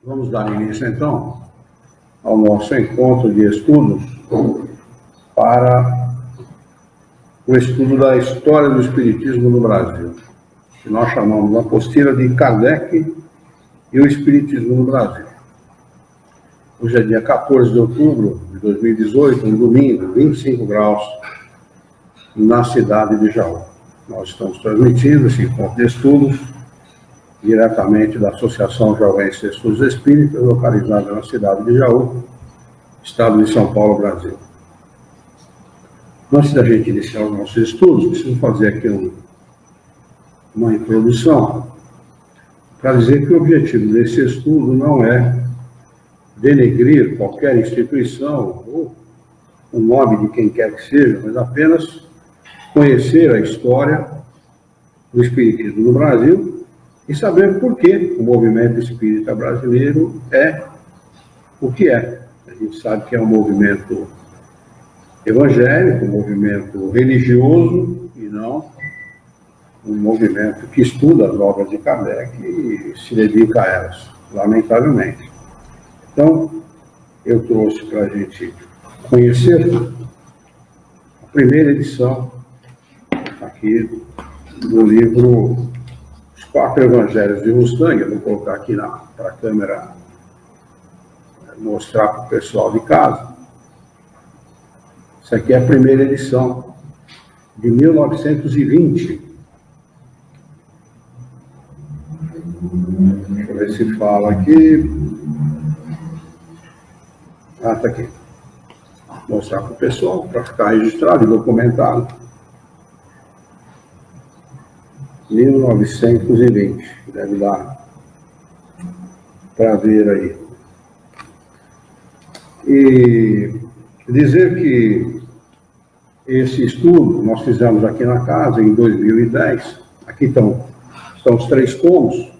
Vamos dar início, então, ao nosso encontro de estudos para o estudo da história do Espiritismo no Brasil, que nós chamamos a apostila de Kardec e o Espiritismo no Brasil. Hoje é dia 14 de outubro de 2018, um domingo, 25 graus, na cidade de Jaú. Nós estamos transmitindo esse encontro de estudos diretamente da Associação Jauense de Estudos Espíritas, localizada na cidade de Jaú, estado de São Paulo, Brasil. Antes da gente iniciar os nossos estudos, preciso fazer aqui uma introdução para dizer que o objetivo desse estudo não é denegrir qualquer instituição ou o nome de quem quer que seja, mas apenas conhecer a história do Espiritismo no Brasil e saber por que o movimento espírita brasileiro é o que é. A gente sabe que é um movimento evangélico, um movimento religioso e não um movimento que estuda as obras de Kardec e se dedica a elas, lamentavelmente. Então, eu trouxe para a gente conhecer a primeira edição aqui do livro Os Quatro Evangelhos de Mustang. Eu vou colocar aqui para a câmera mostrar para o pessoal de casa. Isso aqui é a primeira edição de 1920. Deixa eu ver se fala aqui. Ah, está aqui. Vou mostrar para o pessoal, para ficar registrado e documentado. 1920. Deve dar para ver aí. E dizer que esse estudo nós fizemos aqui na casa em 2010. Aqui estão os três tomos.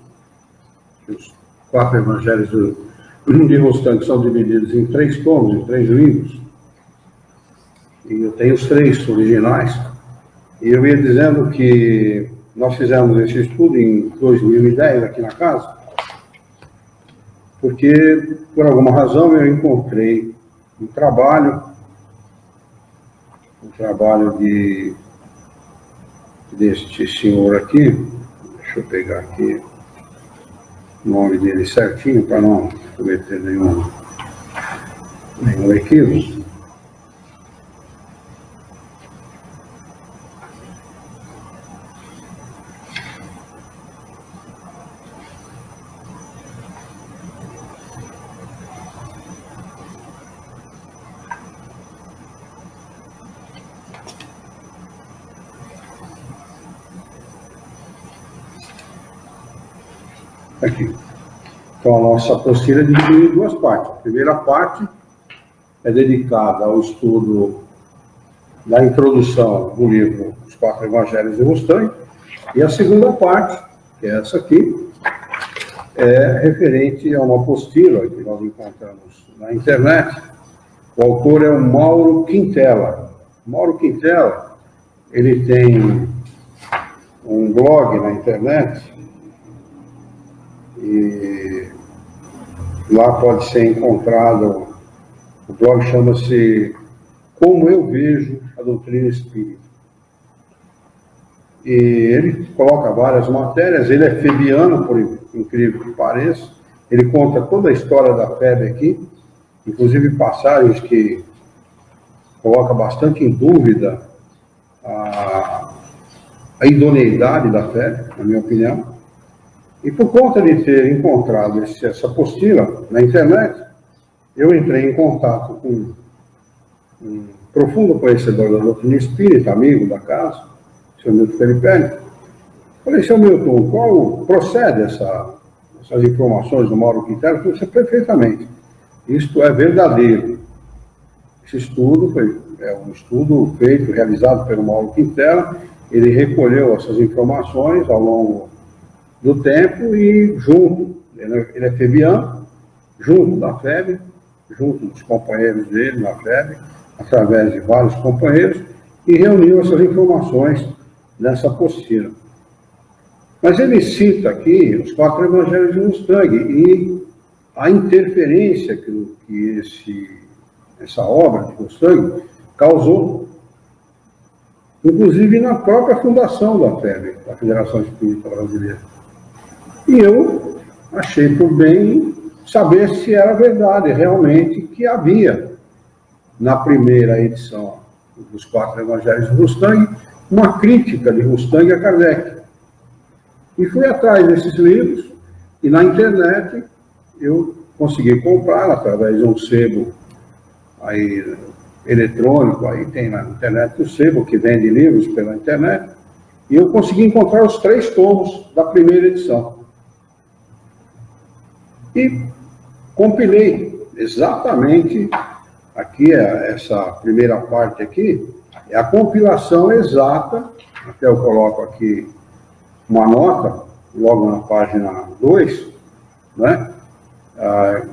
Os quatro evangelhos de Mustang são divididos em três tomos, em três livros. E eu tenho os três originais. E eu ia dizendo que nós fizemos esse estudo em 2010 aqui na casa, porque, por alguma razão, eu encontrei um trabalho deste senhor aqui. Deixa eu pegar aqui o nome dele certinho, para não cometer nenhum equívoco. Aqui. Então, a nossa apostila é dividida em duas partes. A primeira parte é dedicada ao estudo da introdução do livro Os Quatro Evangelhos de Mustang, e a segunda parte, que é essa aqui, é referente a uma apostila que nós encontramos na internet. O autor é o Mauro Quintela. Mauro Quintela, ele tem um blog na internet, e lá pode ser encontrado, o blog chama-se Como Eu Vejo a Doutrina Espírita. E ele coloca várias matérias, ele é febiano, por incrível que pareça, ele conta toda a história da febre aqui, inclusive passagens que coloca bastante em dúvida a idoneidade da febre, na minha opinião. E por conta de ter encontrado essa apostila na internet, eu entrei em contato com um profundo conhecedor da doutrina espírita, amigo da casa, o senhor Milton Felipe. Falei, senhor Milton, qual procede essas informações do Mauro Quintela? Ele disse perfeitamente. Isto é verdadeiro. Esse estudo é um estudo feito, realizado pelo Mauro Quintela. Ele recolheu essas informações ao longo do tempo e ele é febiano, junto da febre, junto dos companheiros dele na febre, através de vários companheiros, e reuniu essas informações nessa apostila. Mas ele cita aqui os quatro evangelhos de Mustang, e a interferência que essa obra de Rostand causou, inclusive na própria fundação da FEB, da Federação Espírita Brasileira. E eu achei por bem saber se era verdade realmente que havia, na primeira edição dos 4 Evangelhos de Rostand, uma crítica de Rostand a Kardec. E fui atrás desses livros, e na internet eu consegui comprar através de um sebo aí, eletrônico, aí tem na internet o sebo que vende livros pela internet, e eu consegui encontrar os 3 tomos da primeira edição. E compilei exatamente, aqui, essa primeira parte aqui, é a compilação exata, até eu coloco aqui uma nota, logo na página 2, né?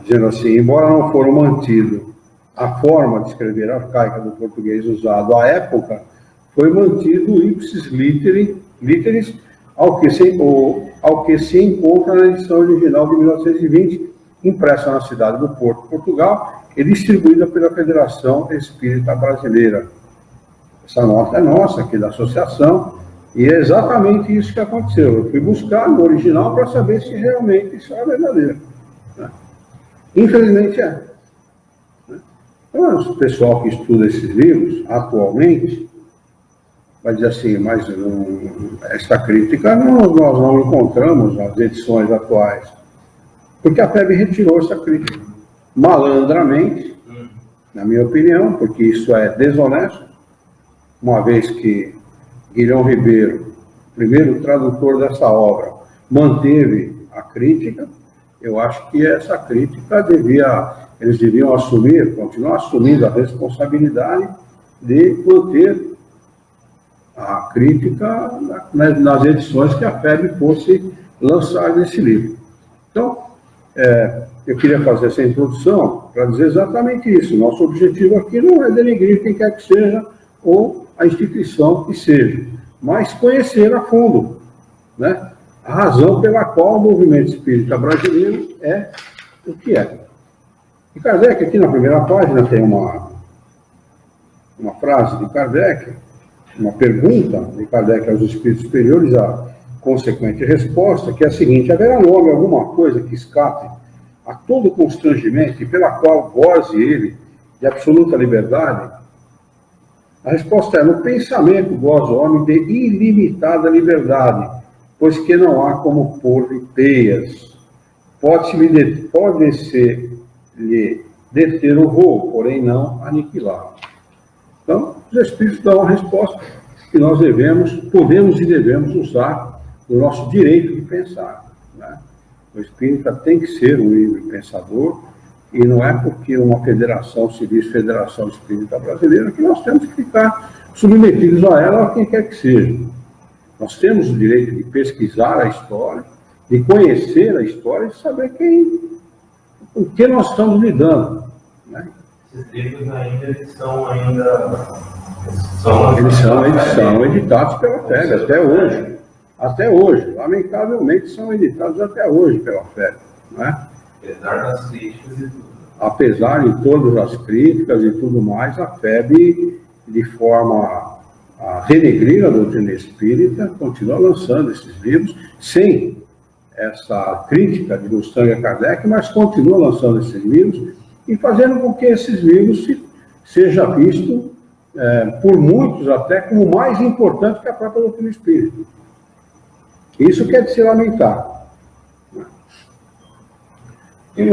Dizendo assim, embora não foram mantido a forma de escrever arcaica do português usado à época, foi mantido o ipsis literis ao que se encontra na edição original de 1920, impressa na cidade do Porto, Portugal, e distribuída pela Federação Espírita Brasileira. Essa nota é nossa, aqui da associação, e é exatamente isso que aconteceu. Eu fui buscar no original para saber se realmente isso é verdadeiro. Né? Infelizmente é. Então, o pessoal que estuda esses livros, atualmente, vai dizer assim, mas essa crítica nós não encontramos nas edições atuais. Porque a FEB retirou essa crítica. Malandramente, na minha opinião, porque isso é desonesto, uma vez que Guilhom Ribeiro, primeiro tradutor dessa obra, manteve a crítica, eu acho que essa crítica eles deviam assumir, continuar assumindo a responsabilidade de manter a crítica nas edições que a FEB fosse lançar nesse livro. Então, eu queria fazer essa introdução para dizer exatamente isso. Nosso objetivo aqui não é denegrir quem quer que seja ou a instituição que seja, mas conhecer a fundo, né, a razão pela qual o movimento espírita brasileiro é o que é. E Kardec, aqui na primeira página, tem uma frase de Kardec, uma pergunta de Kardec aos espíritos superiores, a consequente resposta, que é a seguinte: haverá no homem alguma coisa que escape a todo constrangimento e pela qual goze ele de absoluta liberdade? A resposta é: no pensamento goza o homem de ilimitada liberdade, pois que não há como pôr-lhe peias. Pode-se-lhe deter o voo, porém não aniquilá-lo. Então, os Espíritos dão a resposta que nós podemos e devemos usar no nosso direito de pensar. Né? O Espírita tem que ser um livre pensador, e não é porque uma federação se diz Federação Espírita Brasileira que nós temos que ficar submetidos a ela, a quem quer que seja. Nós temos o direito de pesquisar a história, de conhecer a história e de saber com que nós estamos lidando. Né? Esses livros são editados pela FEB até hoje. Até hoje. Lamentavelmente são editados até hoje pela FEB. Né? Apesar das críticas e tudo. Apesar de todas as críticas e tudo mais, a FEB, de forma a renegrir a doutrina espírita, continua lançando esses livros, sem essa crítica de Rostand a Kardec, mas continua lançando esses livros e fazendo com que esses livros seja visto por muitos até como mais importante que a própria doutrina espírita. Isso que é de se lamentar. Que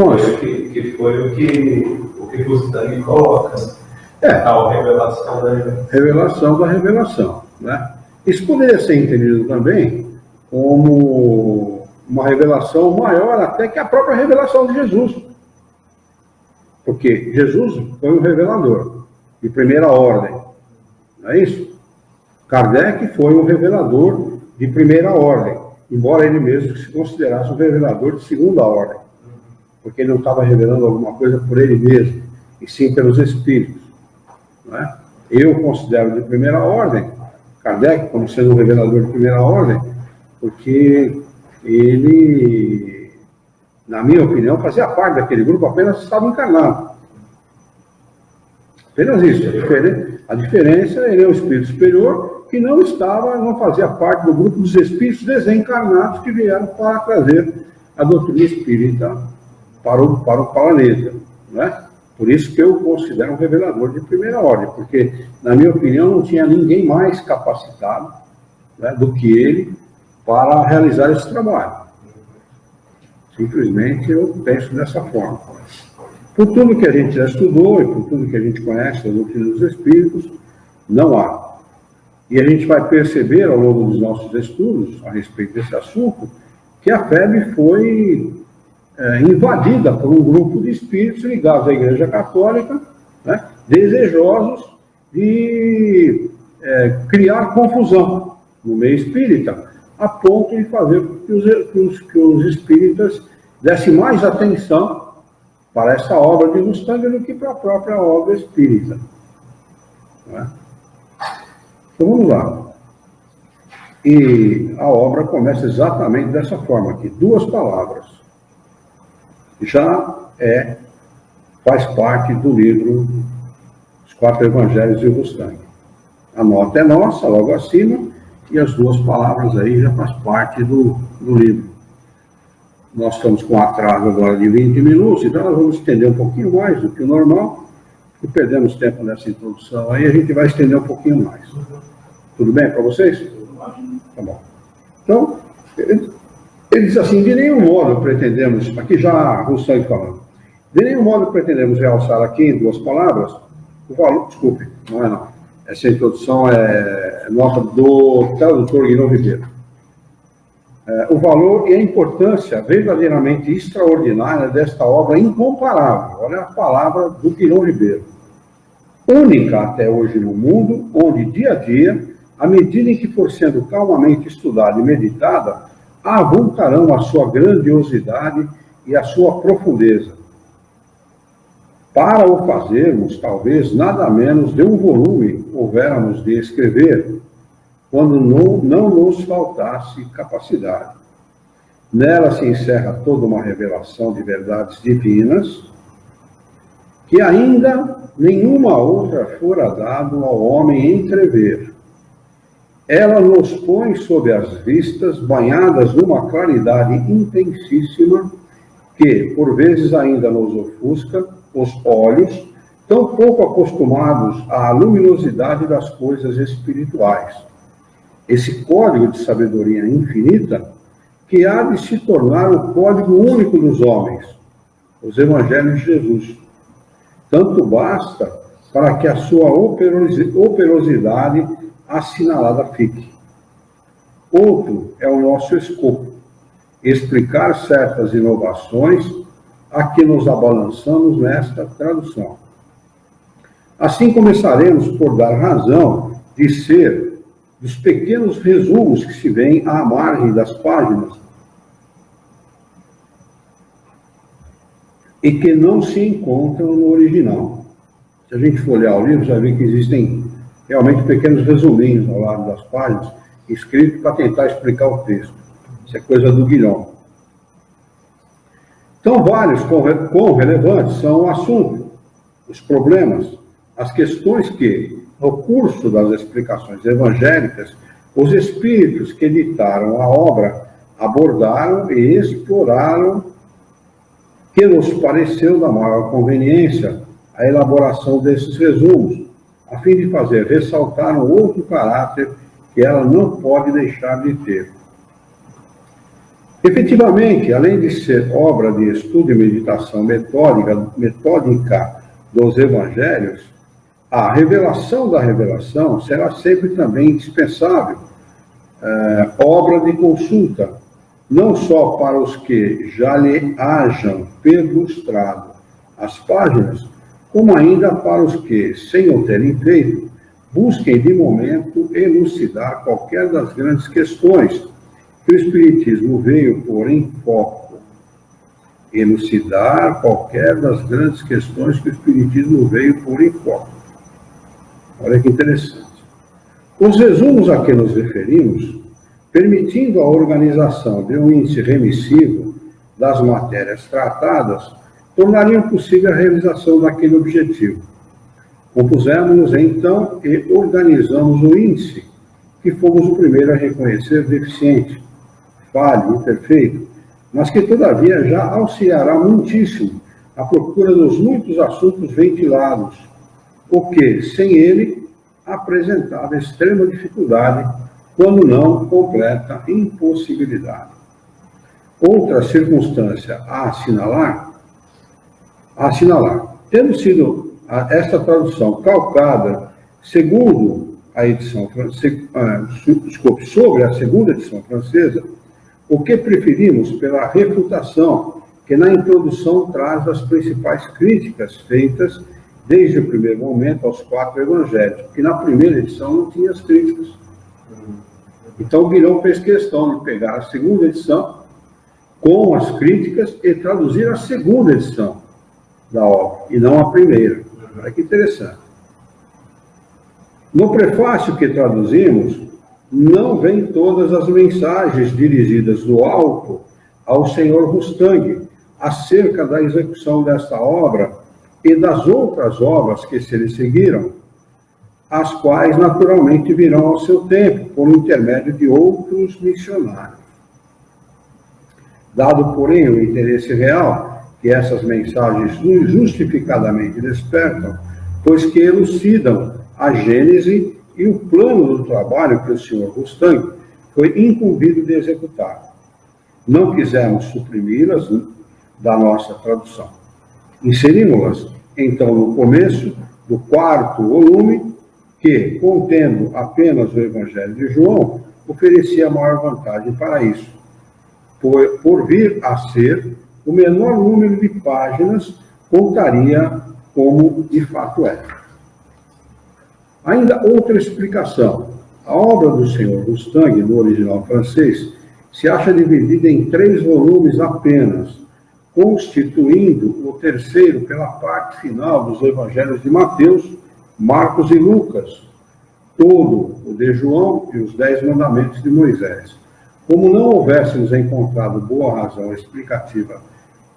foi o que Rostand coloca. A revelação da revelação. Né? Isso poderia ser entendido também como uma revelação maior até que a própria revelação de Jesus. Porque Jesus foi um revelador de primeira ordem. Não é isso? Kardec foi um revelador de primeira ordem, embora ele mesmo se considerasse um revelador de segunda ordem. Porque ele não estava revelando alguma coisa por ele mesmo, e sim pelos espíritos. Não é? Eu considero de primeira ordem Kardec como sendo um revelador de primeira ordem, porque ele, na minha opinião, fazia parte daquele grupo, apenas estava encarnado. Apenas isso. A diferença, ele é um espírito superior que não fazia parte do grupo dos espíritos desencarnados que vieram para trazer a doutrina espírita para o planeta. Né? Por isso que eu considero um revelador de primeira ordem, porque, na minha opinião, não tinha ninguém mais capacitado, né, do que ele para realizar esse trabalho. Simplesmente eu penso dessa forma. Por tudo que a gente já estudou e por tudo que a gente conhece da doutrina dos espíritos, não há. E a gente vai perceber ao longo dos nossos estudos a respeito desse assunto que a FEB foi invadida por um grupo de espíritos ligados à Igreja Católica, né, desejosos de criar confusão no meio espírita, a ponto de fazer que os espíritas dessem mais atenção para essa obra de Mustang do que para a própria obra espírita. Né? Então vamos lá. E a obra começa exatamente dessa forma aqui, 2 palavras. Já faz parte do livro Os 4 Evangelhos de Mustang. A nota é nossa, logo acima, e as 2 palavras aí já faz parte do livro. Nós estamos com um atraso agora de 20 minutos, então nós vamos estender um pouquinho mais do que o normal, e perdemos tempo nessa introdução aí, a gente vai estender um pouquinho mais. Tudo bem para vocês? Tá bom. Então, ele diz assim, de nenhum modo pretendemos, aqui já Mustang falando, de nenhum modo pretendemos realçar aqui em 2 palavras o valor, desculpe, não é não. Essa introdução é nota do tradutor Guilherme Ribeiro. O valor e a importância verdadeiramente extraordinária desta obra incomparável. Olha a palavra do Guilherme Ribeiro. Única até hoje no mundo, onde dia a dia, à medida em que for sendo calmamente estudada e meditada, avultarão a sua grandiosidade e a sua profundeza. Para o fazermos, talvez nada menos de um volume houvéramos de escrever, quando não nos faltasse capacidade. Nela se encerra toda uma revelação de verdades divinas, que ainda nenhuma outra fora dado ao homem entrever. Ela nos põe sob as vistas, banhadas numa claridade intensíssima, que, por vezes, ainda nos ofusca os olhos, tão pouco acostumados à luminosidade das coisas espirituais. Esse código de sabedoria infinita, que há de se tornar o código único dos homens, os Evangelhos de Jesus. Tanto basta para que a sua operosidade assinalada fique. Outro é o nosso escopo, explicar certas inovações a que nos abalançamos nesta tradução. Assim começaremos por dar razão de ser dos pequenos resumos que se vêem à margem das páginas e que não se encontram no original. Se a gente for olhar o livro, já vê que existem realmente pequenos resuminhos ao lado das páginas, escritos para tentar explicar o texto. Isso é coisa do Guilherme. Tão vários quão relevantes são o assunto, os problemas, as questões que, no curso das explicações evangélicas, os espíritos que editaram a obra abordaram e exploraram, que nos pareceu da maior conveniência a elaboração desses resumos, a fim de fazer ressaltar um outro caráter que ela não pode deixar de ter. Efetivamente, além de ser obra de estudo e meditação metódica dos evangelhos, a revelação da revelação será sempre também indispensável, obra de consulta, não só para os que já lhe hajam perlustrado as páginas, como ainda para os que, sem o terem feito, busquem de momento elucidar qualquer das grandes questões que o Espiritismo veio pôr em foco. Elucidar qualquer das grandes questões que o Espiritismo veio pôr em foco. Olha que interessante. Os resumos a que nos referimos, permitindo a organização de um índice remissivo, das matérias tratadas tornariam possível a realização daquele objetivo. Compusemos-nos, então, e organizamos o índice, que fomos o primeiro a reconhecer deficiente, falho, imperfeito, mas que, todavia, já auxiliará muitíssimo à procura dos muitos assuntos ventilados, o que, sem ele, apresentava extrema dificuldade, quando não completa impossibilidade. Outra circunstância a assinalar, tendo sido esta tradução calcada segundo a edição sobre a segunda edição francesa, o que preferimos pela refutação que na introdução traz as principais críticas feitas desde o primeiro momento aos 4 evangelhos, porque na primeira edição não tinha as críticas. Então o Guilherme fez questão de pegar a segunda edição com as críticas e traduzir a segunda edição da obra, e não a primeira. Olha que interessante. No prefácio que traduzimos, não vêm todas as mensagens dirigidas do alto ao senhor Mustang acerca da execução desta obra e das outras obras que se lhe seguiram, as quais naturalmente virão ao seu tempo, por intermédio de outros missionários. Dado, porém, o interesse real que essas mensagens justificadamente despertam, pois que elucidam a gênese e o plano do trabalho que o senhor Mustang foi incumbido de executar. Não quisemos suprimi-las da nossa tradução. Inserimos-las, então, no começo do 4º volume, que, contendo apenas o Evangelho de João, oferecia maior vantagem para isso, por vir a ser o menor número de páginas, contaria como de fato é. Ainda outra explicação. A obra do senhor Mustang, no original francês, se acha dividida em 3 volumes apenas, constituindo o terceiro pela parte final dos evangelhos de Mateus, Marcos e Lucas, todo o de João e os 10 mandamentos de Moisés. Como não houvéssemos encontrado boa razão explicativa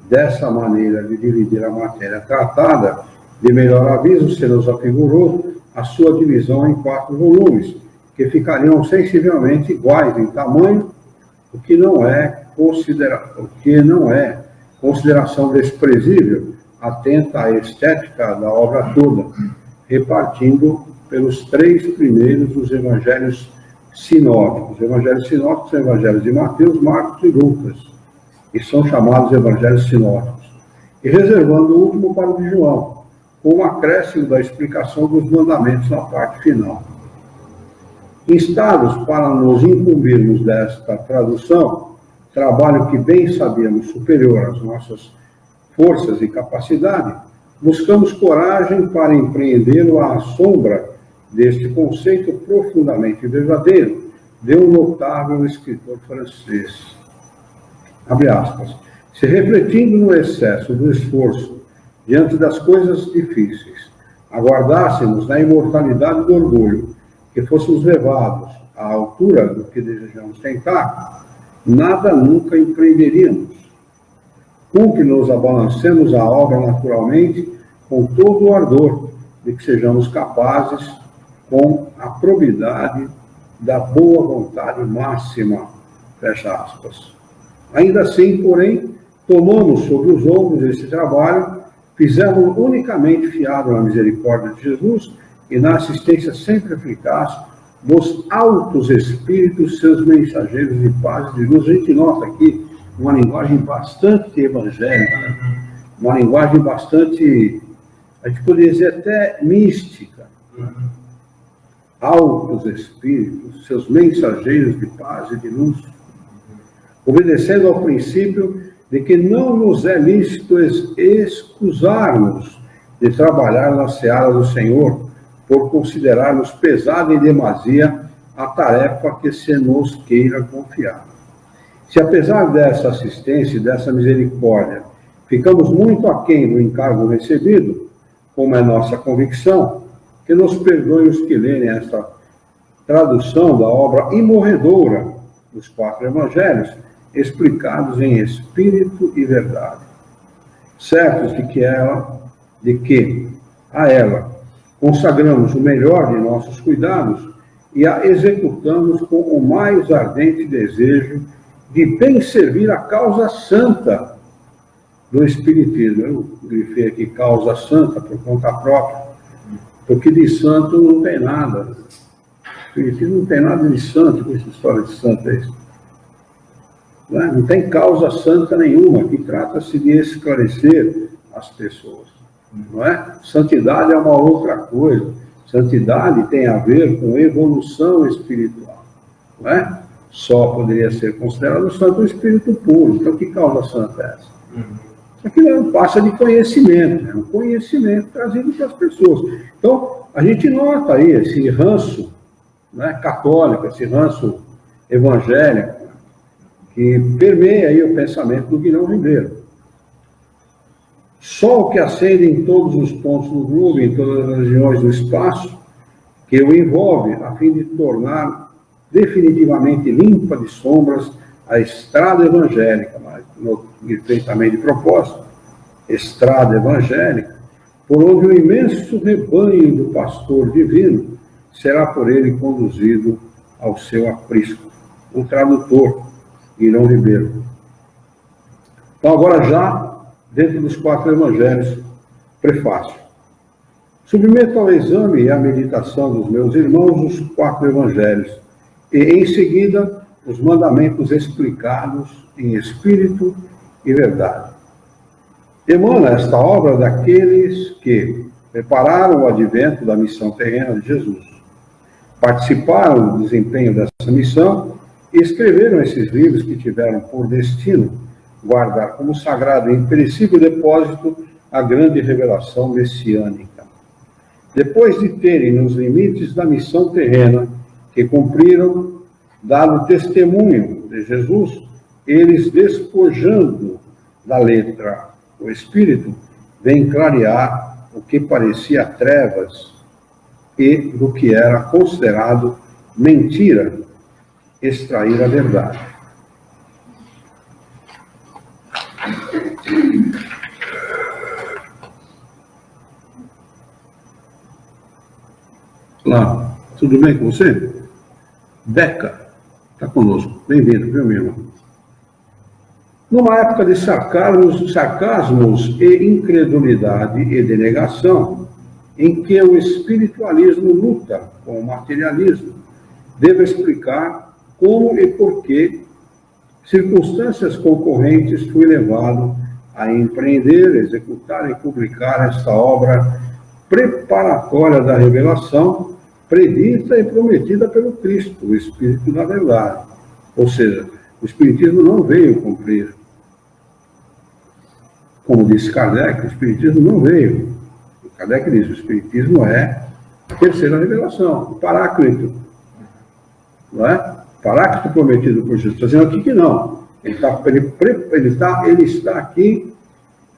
dessa maneira de dividir a matéria tratada, de melhor aviso se nos afigurou a sua divisão em 4 volumes, que ficariam sensivelmente iguais em tamanho, o que não é consideração desprezível, atenta à estética da obra toda, repartindo pelos 3 primeiros os evangelhos sinóticos. Os evangelhos sinóticos são evangelhos de Mateus, Marcos e Lucas, e são chamados evangelhos sinóticos. E reservando o último para o de João, com o acréscimo da explicação dos mandamentos na parte final. Instados para nos incumbirmos desta tradução, trabalho que bem sabíamos superior às nossas forças e capacidade, buscamos coragem para empreendê-lo à sombra deste conceito profundamente verdadeiro de um notável escritor francês. Abre aspas. Se refletindo no excesso do esforço diante das coisas difíceis, aguardássemos na imortalidade do orgulho que fôssemos levados à altura do que desejamos tentar, nada nunca empreenderíamos. Cumpre nos abalancemos a obra naturalmente com todo o ardor de que sejamos capazes, com a probidade da boa vontade máxima, fecha aspas. Ainda assim, porém, tomamos sobre os ombros esse trabalho, fizemos unicamente fiado na misericórdia de Jesus e na assistência sempre eficaz dos altos espíritos, seus mensageiros de paz e de luz. A gente nota aqui uma linguagem bastante evangélica, uma linguagem bastante, a gente poderia dizer até mística. Altos espíritos, seus mensageiros de paz e de luz, obedecendo ao princípio de que não nos é lícito excusarmos de trabalhar na seara do Senhor, por considerarmos pesada em demasia a tarefa que se nos queira confiar. Se apesar dessa assistência e dessa misericórdia, ficamos muito aquém do encargo recebido, como é nossa convicção, que nos perdoem os que lerem esta tradução da obra imorredora dos 4 evangelhos, explicados em espírito e verdade, certos de que a ela consagramos o melhor de nossos cuidados e a executamos com o mais ardente desejo de bem servir a causa santa do Espiritismo. Eu grifei aqui causa santa por conta própria, porque de santo não tem nada. O Espiritismo não tem nada de santo, com essa história de santo é isso. Não tem causa santa nenhuma, que trata-se de esclarecer as pessoas. Não é? Santidade é uma outra coisa. Santidade tem a ver com evolução espiritual. Não é? Só poderia ser considerado santo o espírito puro. Então, que causa santa é essa? Aquilo não passa de conhecimento, é um conhecimento trazido para as pessoas. Então, a gente nota aí esse ranço, né, católico, esse ranço evangélico, que permeia aí o pensamento do Guilherme Ribeiro. Sol que acende em todos os pontos do globo, em todas as regiões do espaço, que o envolve, a fim de tornar definitivamente limpa de sombras a estrada evangélica, mas grifei também de propósito, estrada evangélica, por onde o imenso rebanho do pastor divino será por ele conduzido ao seu aprisco. O tradutor, Guilherme Ribeiro. Então, agora já, dentro dos 4 evangelhos, prefácio. Submeto ao exame e à meditação dos meus irmãos os 4 evangelhos, e, em seguida, os mandamentos explicados em espírito e verdade. Emana esta obra daqueles que prepararam o advento da missão terrena de Jesus, participaram do desempenho dessa missão e escreveram esses livros que tiveram por destino guardar como sagrado e imperecível depósito a grande revelação messiânica. Depois de terem, nos limites da missão terrena que cumpriram, dado testemunho de Jesus, eles, despojando da letra o Espírito, vem clarear o que parecia trevas e do que era considerado mentira, extrair a verdade. Olá, tudo bem com você? Beca, está conosco. Bem-vindo, viu, meu irmão? Numa época de sarcasmos e incredulidade e denegação, em que o espiritualismo luta com o materialismo, devo explicar como e por que circunstâncias concorrentes fui levado a empreender, executar e publicar esta obra preparatória da revelação, predita e prometida pelo Cristo, o Espírito da verdade. Ou seja, o Espiritismo não veio cumprir. Como disse Kardec, o Espiritismo não veio. Kardec diz, o Espiritismo é a terceira revelação, o Paráclito. Não é? Paráclito prometido por Jesus. Está dizendo aqui que não. Ele está aqui,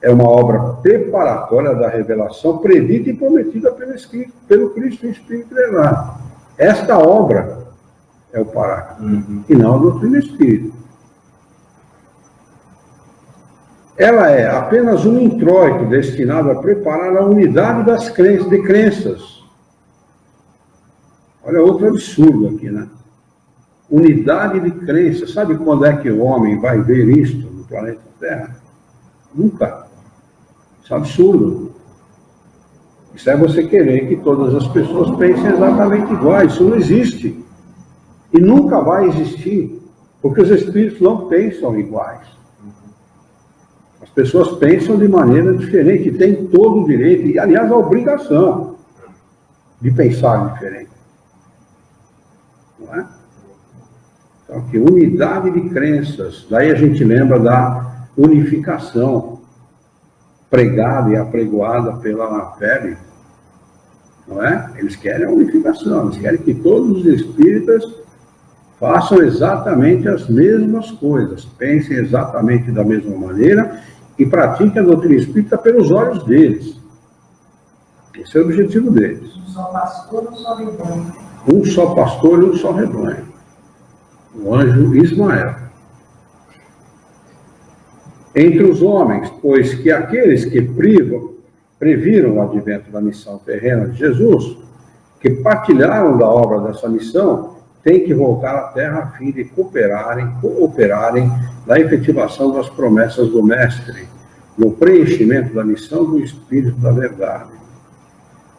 é uma obra preparatória da revelação, predita e prometida pelo Cristo em Espírito elevado. Esta obra é o Paráclito, e não a doutrina espírita. Ela é apenas um introito destinado a preparar a unidade das crenças. Olha outro absurdo aqui, né? Unidade de crença. Sabe quando é que o homem vai ver isto no planeta Terra? Nunca. Isso é absurdo. Isso é você querer que todas as pessoas pensem exatamente iguais. Isso não existe. E nunca vai existir. Porque os espíritos não pensam iguais. As pessoas pensam de maneira diferente. Têm todo o direito, e aliás a obrigação de pensar diferente. Não é? Então, que unidade de crenças. Daí a gente lembra da unificação pregada e apregoada pela Febe. Não é? Eles querem a unificação. Eles querem que todos os espíritas façam exatamente as mesmas coisas, pensem exatamente da mesma maneira e pratiquem a doutrina espírita pelos olhos deles. Esse é o objetivo deles. Um só pastor, um só rebanho. Um só pastor e um só rebanho. O anjo Ismael. entre os homens, pois que aqueles que previram o advento da missão terrena de Jesus, que partilharam da obra dessa missão, têm que voltar à terra a fim de cooperarem na efetivação das promessas do Mestre, no preenchimento da missão do Espírito da Verdade.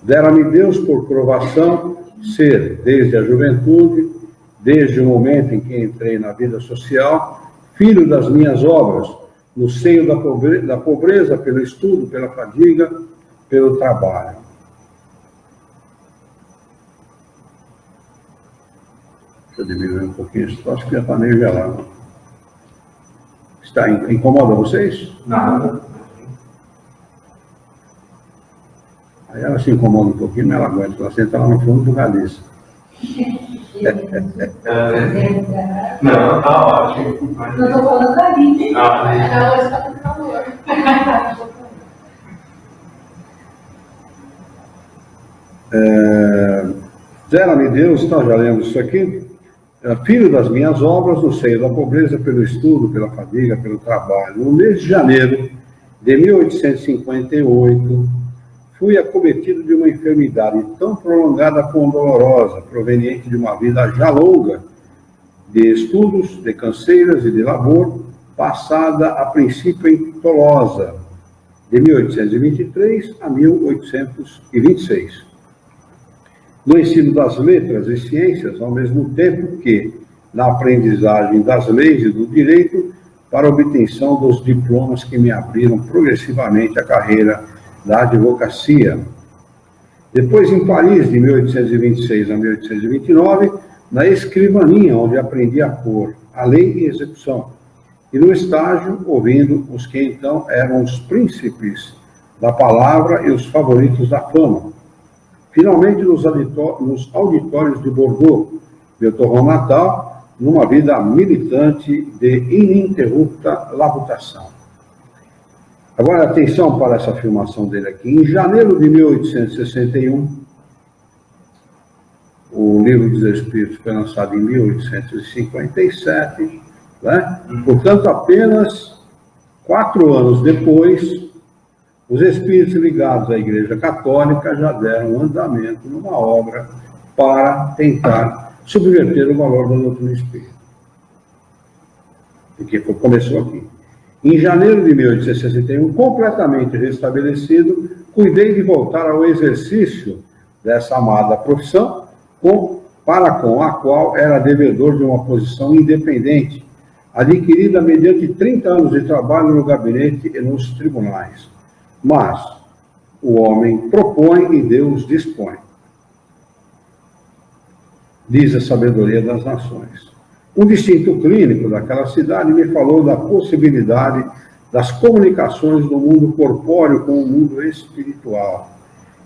Dera-me Deus por provação ser, desde a juventude, desde o momento em que entrei na vida social, filho das minhas obras, no seio da pobreza, pelo estudo, pela fadiga, pelo trabalho. Deixa eu diminuir um pouquinho esse troço, que já está meio gelado. Incomoda vocês? Nada. Aí ela se incomoda um pouquinho, mas ela aguenta. Ela senta lá no fundo do Galícia. Não, tá ótimo. Não estou falando da Lídia. Ah, Ela está com calor. Dera-me Deus, então já lemos isso aqui, filho das minhas obras, no seio da pobreza, pelo estudo, pela fadiga, pelo trabalho. No mês de janeiro de 1858, fui acometido de uma enfermidade tão prolongada como dolorosa, proveniente de uma vida já longa, de estudos, de canseiras e de labor, passada a princípio em Tolosa, de 1823 a 1826. No ensino das letras e ciências, ao mesmo tempo que na aprendizagem das leis e do direito, para a obtenção dos diplomas que me abriram progressivamente a carreira da advocacia. Depois, em Paris, de 1826 a 1829, na escrivaninha, onde aprendi a pôr a lei em execução, e no estágio, ouvindo os que então eram os príncipes da palavra e os favoritos da fama. Finalmente, nos auditórios de Bordeaux, meu torrão natal, numa vida militante de ininterrupta labutação. Agora, atenção para essa afirmação dele aqui. Em janeiro de 1861, o Livro dos Espíritos foi lançado em 1857, né? Portanto, apenas 4 anos depois, os espíritos ligados à Igreja Católica já deram andamento numa obra para tentar subverter o valor da doutrina espírita. Porque começou aqui. Em janeiro de 1861, completamente restabelecido, cuidei de voltar ao exercício dessa amada profissão, para com a qual era devedor de uma posição independente, adquirida mediante 30 anos de trabalho no gabinete e nos tribunais. Mas o homem propõe e Deus dispõe. Diz a sabedoria das nações. Um distinto clínico daquela cidade me falou da possibilidade das comunicações do mundo corpóreo com o mundo espiritual,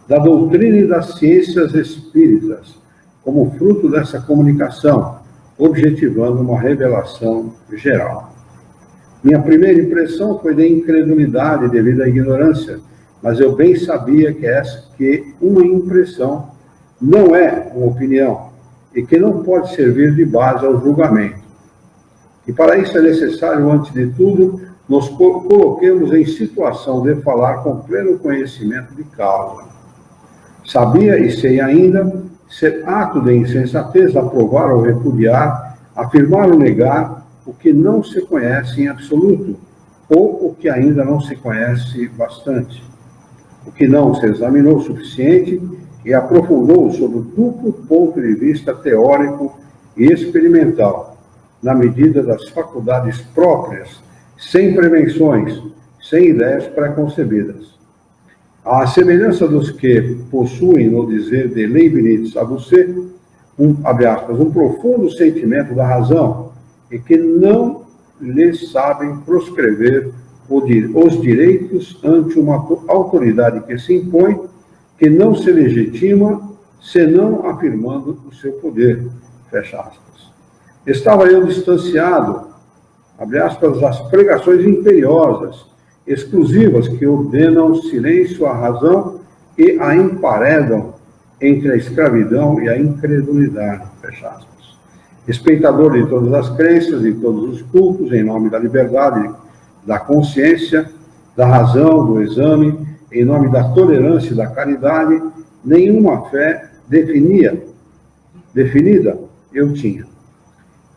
da doutrina e das ciências espíritas, como fruto dessa comunicação, objetivando uma revelação geral. Minha primeira impressão foi de incredulidade devido à ignorância, mas eu bem sabia que uma impressão não é uma opinião e que não pode servir de base ao julgamento. E para isso é necessário, antes de tudo, nos coloquemos em situação de falar com pleno conhecimento de causa. Sabia e sei ainda ser ato de insensatez aprovar ou repudiar, afirmar ou negar o que não se conhece em absoluto, ou o que ainda não se conhece bastante, o que não se examinou o suficiente e aprofundou sob o duplo ponto de vista teórico e experimental, na medida das faculdades próprias, sem prevenções, sem ideias preconcebidas. À semelhança dos que possuem, no dizer de Leibniz a você, abre aspas, um profundo sentimento da razão, e que não lhes sabem proscrever os direitos ante uma autoridade que se impõe, que não se legitima, senão afirmando o seu poder, fecha aspas. Estava eu distanciado, abre aspas, das pregações imperiosas, exclusivas que ordenam silêncio à razão e a emparedam entre a escravidão e a incredulidade, fecha aspas. Respeitador de todas as crenças, de todos os cultos, em nome da liberdade da consciência, da razão, do exame, em nome da tolerância e da caridade, nenhuma fé definida eu tinha.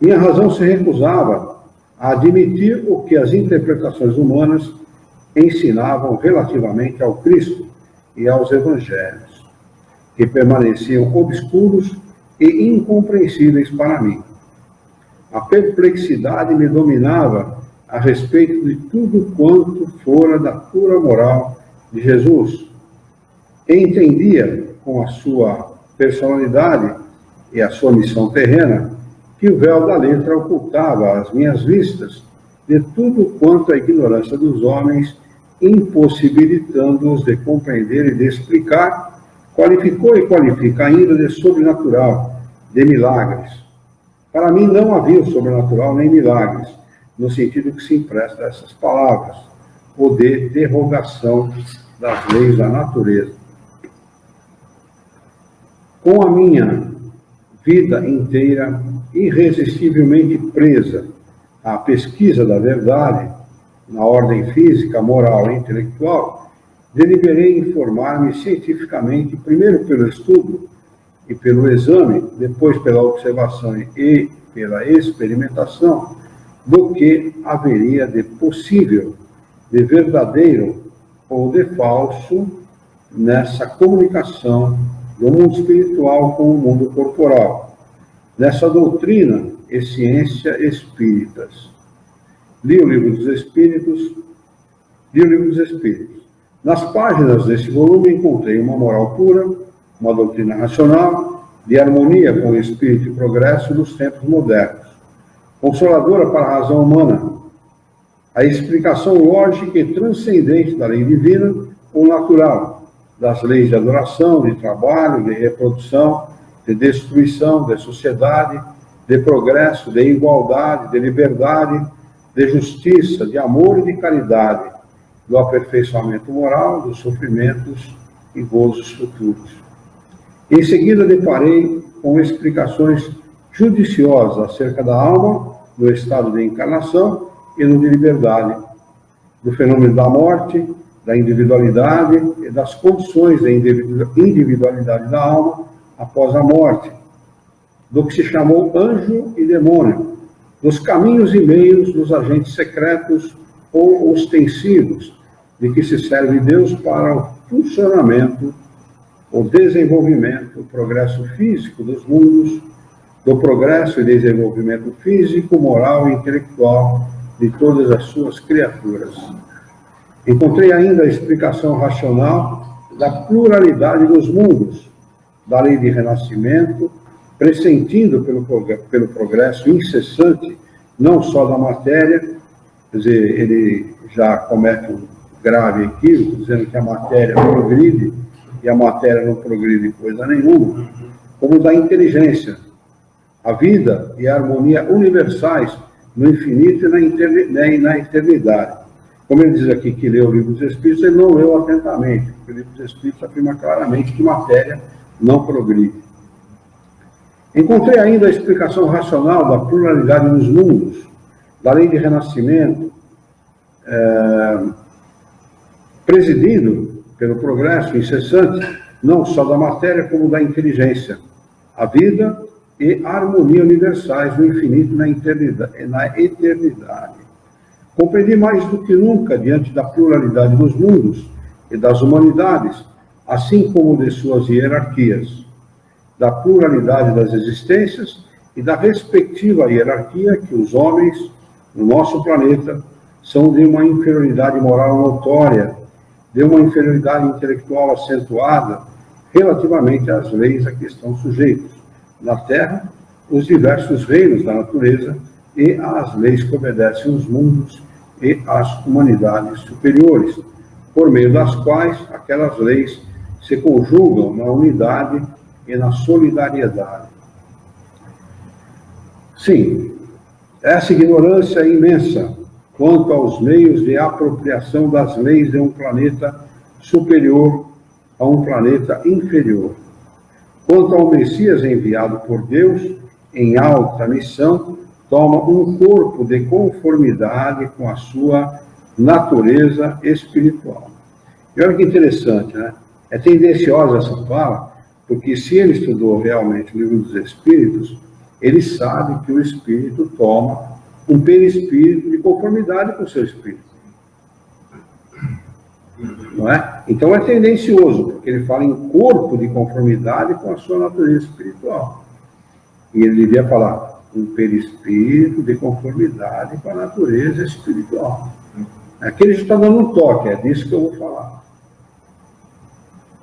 Minha razão se recusava a admitir o que as interpretações humanas ensinavam relativamente ao Cristo e aos Evangelhos, que permaneciam obscuros e incompreensíveis para mim. A perplexidade me dominava a respeito de tudo quanto fora da pura moral de Jesus. E entendia, com a sua personalidade e a sua missão terrena, que o véu da letra ocultava às minhas vistas de tudo quanto a ignorância dos homens, impossibilitando-os de compreender e de explicar, qualificou e qualifica ainda de sobrenatural, de milagres. Para mim não havia sobrenatural nem milagres, no sentido que se empresta a essas palavras, ou de derrogação das leis da natureza. Com a minha vida inteira irresistivelmente presa à pesquisa da verdade, na ordem física, moral e intelectual, deliberei informar-me cientificamente, primeiro pelo estudo e pelo exame, depois pela observação e pela experimentação, do que haveria de possível, de verdadeiro ou de falso nessa comunicação do mundo espiritual com o mundo corporal, nessa doutrina e ciência espíritas. Li o Livro dos Espíritos. Nas páginas desse volume encontrei uma moral pura, uma doutrina racional, de harmonia com o espírito e progresso dos tempos modernos, consoladora para a razão humana, a explicação lógica e transcendente da lei divina ou natural, das leis de adoração, de trabalho, de reprodução, de destruição, de sociedade, de progresso, de igualdade, de liberdade, de justiça, de amor e de caridade, do aperfeiçoamento moral, dos sofrimentos e gozos futuros. Em seguida, deparei com explicações judiciosas acerca da alma, do estado de encarnação e no de liberdade, do fenômeno da morte, da individualidade e das condições da individualidade da alma após a morte, do que se chamou anjo e demônio, dos caminhos e meios dos agentes secretos ou ostensivos, de que se serve Deus para o funcionamento, o desenvolvimento, o progresso físico dos mundos, do progresso e desenvolvimento físico, moral e intelectual de todas as suas criaturas. Encontrei ainda a explicação racional da pluralidade dos mundos, da lei de renascimento, pressentindo pelo progresso incessante, não só da matéria, quer dizer, ele já comete um grave equívoco, dizendo que a matéria progride, e a matéria não progride coisa nenhuma, como da inteligência, a vida e a harmonia universais no infinito e na eternidade. Como ele diz aqui que leu o Livro dos Espíritos, ele não leu atentamente, porque o Livro dos Espíritos afirma claramente que matéria não progride. Encontrei ainda a explicação racional da pluralidade nos mundos, da lei de renascimento, presidido pelo progresso incessante, não só da matéria, como da inteligência, a vida e a harmonia universais no infinito e na eternidade. Compreendi mais do que nunca, diante da pluralidade dos mundos e das humanidades, assim como de suas hierarquias, da pluralidade das existências e da respectiva hierarquia que os homens, no nosso planeta, são de uma inferioridade moral notória, de uma inferioridade intelectual acentuada relativamente às leis a que estão sujeitos. Na Terra, os diversos reinos da natureza e às leis que obedecem os mundos e as humanidades superiores, por meio das quais aquelas leis se conjugam na unidade e na solidariedade. Sim, essa ignorância é imensa quanto aos meios de apropriação das leis de um planeta superior a um planeta inferior. Quanto ao Messias enviado por Deus em alta missão, toma um corpo de conformidade com a sua natureza espiritual. E olha que interessante, né? É tendenciosa essa fala, porque se ele estudou realmente o livro dos Espíritos, ele sabe que o Espírito toma um perispírito de conformidade com o seu Espírito. Não é? Então é tendencioso, porque ele fala em corpo de conformidade com a sua natureza espiritual. E ele devia falar um perispírito de conformidade com a natureza espiritual. Aqui ele já está dando um toque, é disso que eu vou falar.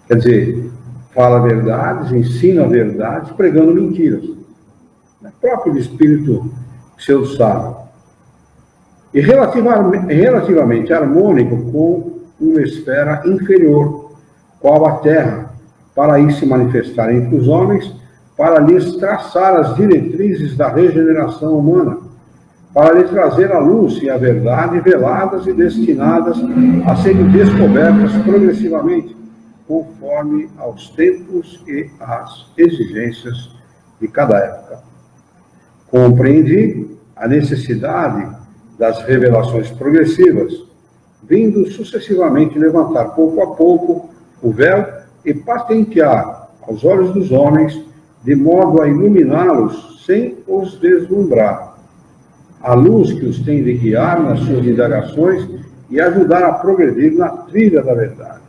Quer dizer, fala verdades, ensina verdades, pregando mentiras. É próprio do espírito pseudo-sábio. E relativamente harmônico com uma esfera inferior, qual a Terra, para aí se manifestar entre os homens, para lhes traçar as diretrizes da regeneração humana, para lhe trazer a luz e a verdade veladas e destinadas a serem descobertas progressivamente, conforme aos tempos e às exigências de cada época. Compreendi a necessidade das revelações progressivas, vindo sucessivamente levantar pouco a pouco o véu e patentear aos olhos dos homens, de modo a iluminá-los sem os deslumbrar. A luz que os tem de guiar nas suas indagações e ajudar a progredir na trilha da verdade.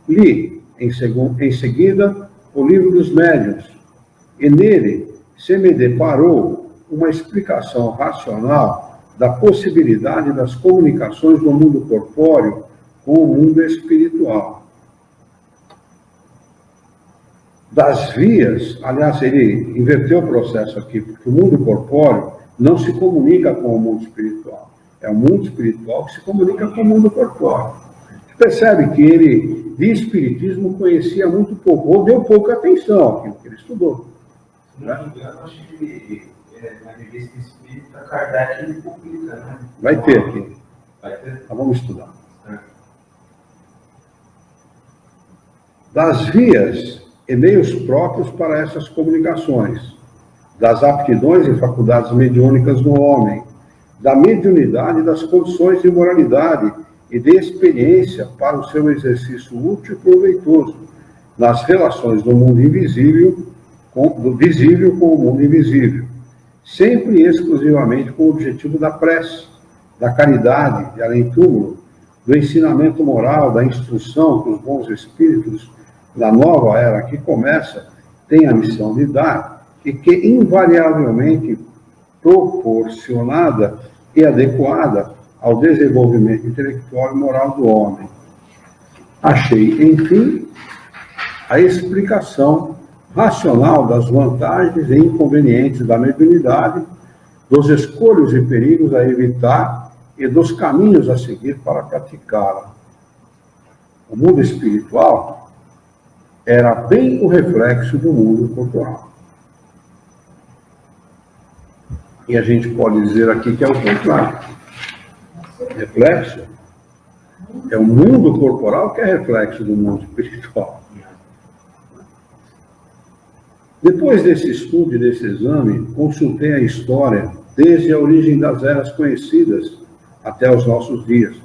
Li, em seguida, o livro dos médiuns, e nele se me deparou uma explicação racional da possibilidade das comunicações do mundo corpóreo com o mundo espiritual. Das vias, aliás, ele inverteu o processo aqui, porque o mundo corpóreo não se comunica com o mundo espiritual. É o mundo espiritual que se comunica com o mundo corpóreo. Você percebe que ele, de espiritismo, conhecia muito pouco, ou deu pouca atenção àquilo que ele estudou. Se não me engano, acho que na revista Espírita, Kardec ele publica, né? Vai ter aqui. Vai ter? Então, vamos estudar. Das vias e meios próprios para essas comunicações, das aptidões e faculdades mediúnicas do homem, da mediunidade e das condições de moralidade e de experiência para o seu exercício útil e proveitoso, nas relações do mundo invisível, do visível com o mundo invisível, sempre e exclusivamente com o objetivo da prece, da caridade, de além-túmulo, do ensinamento moral, da instrução que os bons espíritos da nova era que começa têm a missão de dar, e que invariavelmente proporcionada e adequada ao desenvolvimento intelectual e moral do homem. Achei, enfim, a explicação racional das vantagens e inconvenientes da mediunidade, dos escolhos e perigos a evitar e dos caminhos a seguir para praticá-la. O mundo espiritual era bem o reflexo do mundo corporal. E a gente pode dizer aqui que é o contrário. Reflexo é o mundo corporal que é reflexo do mundo espiritual. Depois desse estudo e desse exame, consultei a história desde a origem das eras conhecidas até os nossos dias.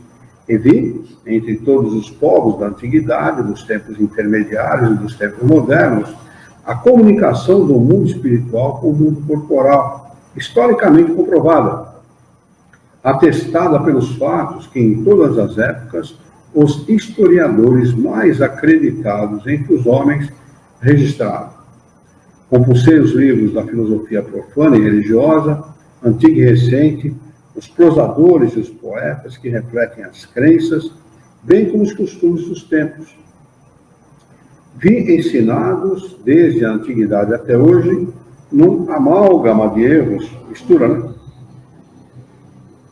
E vi, entre todos os povos da antiguidade, dos tempos intermediários e dos tempos modernos, a comunicação do mundo espiritual com o mundo corporal, historicamente comprovada, atestada pelos fatos que, em todas as épocas, os historiadores mais acreditados entre os homens registraram. Compulsei os livros da filosofia profana e religiosa, antiga e recente, os prosadores e os poetas que refletem as crenças, bem como os costumes dos tempos. Vi ensinados, desde a antiguidade até hoje, num amálgama de erros, mistura, né?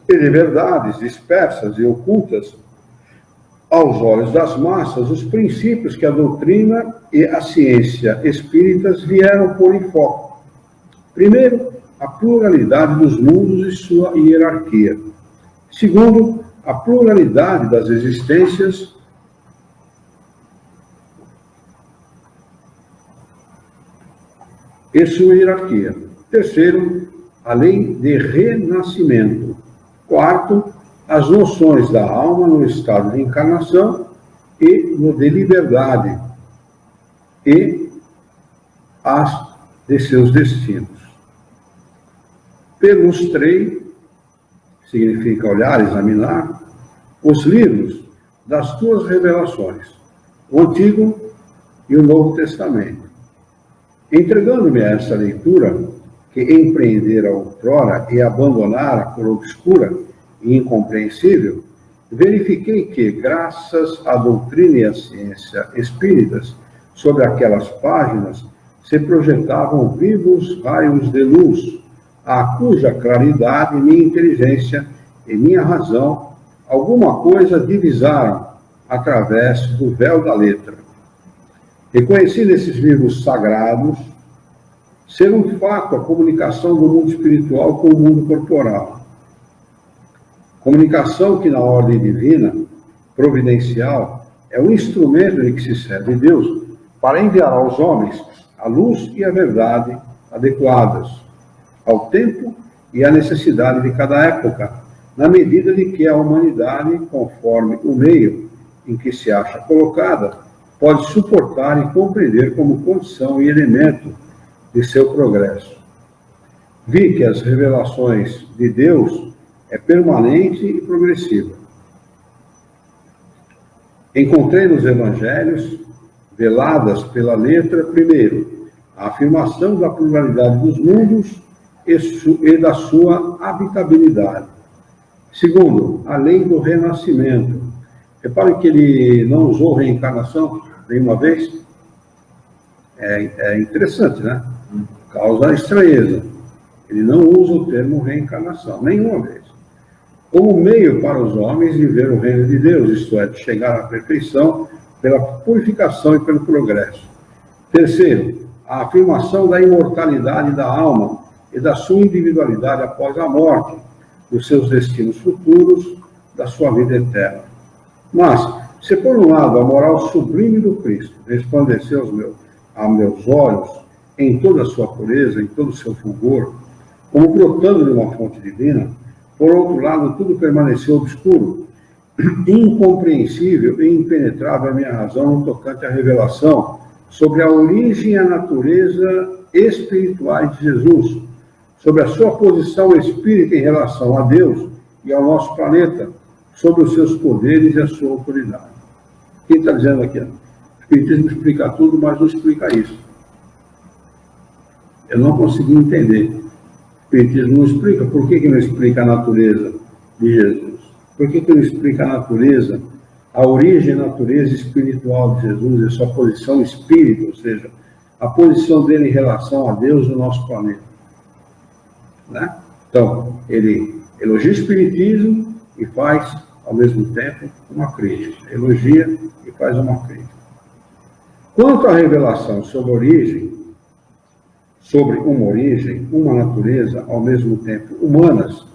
E de verdades dispersas e ocultas, aos olhos das massas, os princípios que a doutrina e a ciência espíritas vieram pôr em foco. Primeiro, a pluralidade dos mundos e sua hierarquia. Segundo, a pluralidade das existências e sua hierarquia. Terceiro, a lei de renascimento. Quarto, as noções da alma no estado de encarnação e no de liberdade, e as de seus destinos. Perlustrei, significa olhar, examinar, os livros das tuas revelações, o Antigo e o Novo Testamento. Entregando-me a essa leitura, que empreendera outrora e abandonara por obscura e incompreensível, verifiquei que, graças à doutrina e à ciência espíritas, sobre aquelas páginas se projetavam vivos raios de luz, a cuja claridade minha inteligência e minha razão alguma coisa divisaram através do véu da letra. Reconheci nesses livros sagrados ser um fato a comunicação do mundo espiritual com o mundo corporal. Comunicação que, na ordem divina, providencial, é o instrumento de que se serve Deus para enviar aos homens a luz e a verdade adequadas ao tempo e à necessidade de cada época, na medida de que a humanidade, conforme o meio em que se acha colocada, pode suportar e compreender como condição e elemento de seu progresso. Vi que as revelações de Deus é permanente e progressiva. Encontrei nos evangelhos, veladas pela letra, primeiro, a afirmação da pluralidade dos mundos e da sua habitabilidade. Segundo, a lei do renascimento. Reparem que ele não usou reencarnação nenhuma vez. É interessante, né? Causa estranheza. Ele não usa o termo reencarnação, nenhuma vez. Como meio para os homens de ver o reino de Deus, isto é, de chegar à perfeição pela purificação e pelo progresso. Terceiro, a afirmação da imortalidade da alma e da sua individualidade após a morte, dos seus destinos futuros, da sua vida eterna. Mas, se por um lado a moral sublime do Cristo resplandeceu a meus olhos em toda a sua pureza, em todo o seu fulgor, como brotando de uma fonte divina, por outro lado tudo permaneceu obscuro, incompreensível e impenetrável a minha razão no tocante à revelação sobre a origem e a natureza espirituais de Jesus, sobre a sua posição espírita em relação a Deus e ao nosso planeta, sobre os seus poderes e a sua autoridade. Quem está dizendo aqui? O Espiritismo explica tudo, mas não explica isso. Eu não consegui entender. O Espiritismo não explica. Por que não explica a natureza de Jesus? Por que não explica a natureza, a origem e a natureza espiritual de Jesus e a sua posição espírita, ou seja, a posição dele em relação a Deus no nosso planeta? Né? Então, ele elogia o Espiritismo e faz, ao mesmo tempo, uma crítica. Elogia e faz uma crítica. Quanto à revelação sobre uma origem, uma natureza, ao mesmo tempo, humanas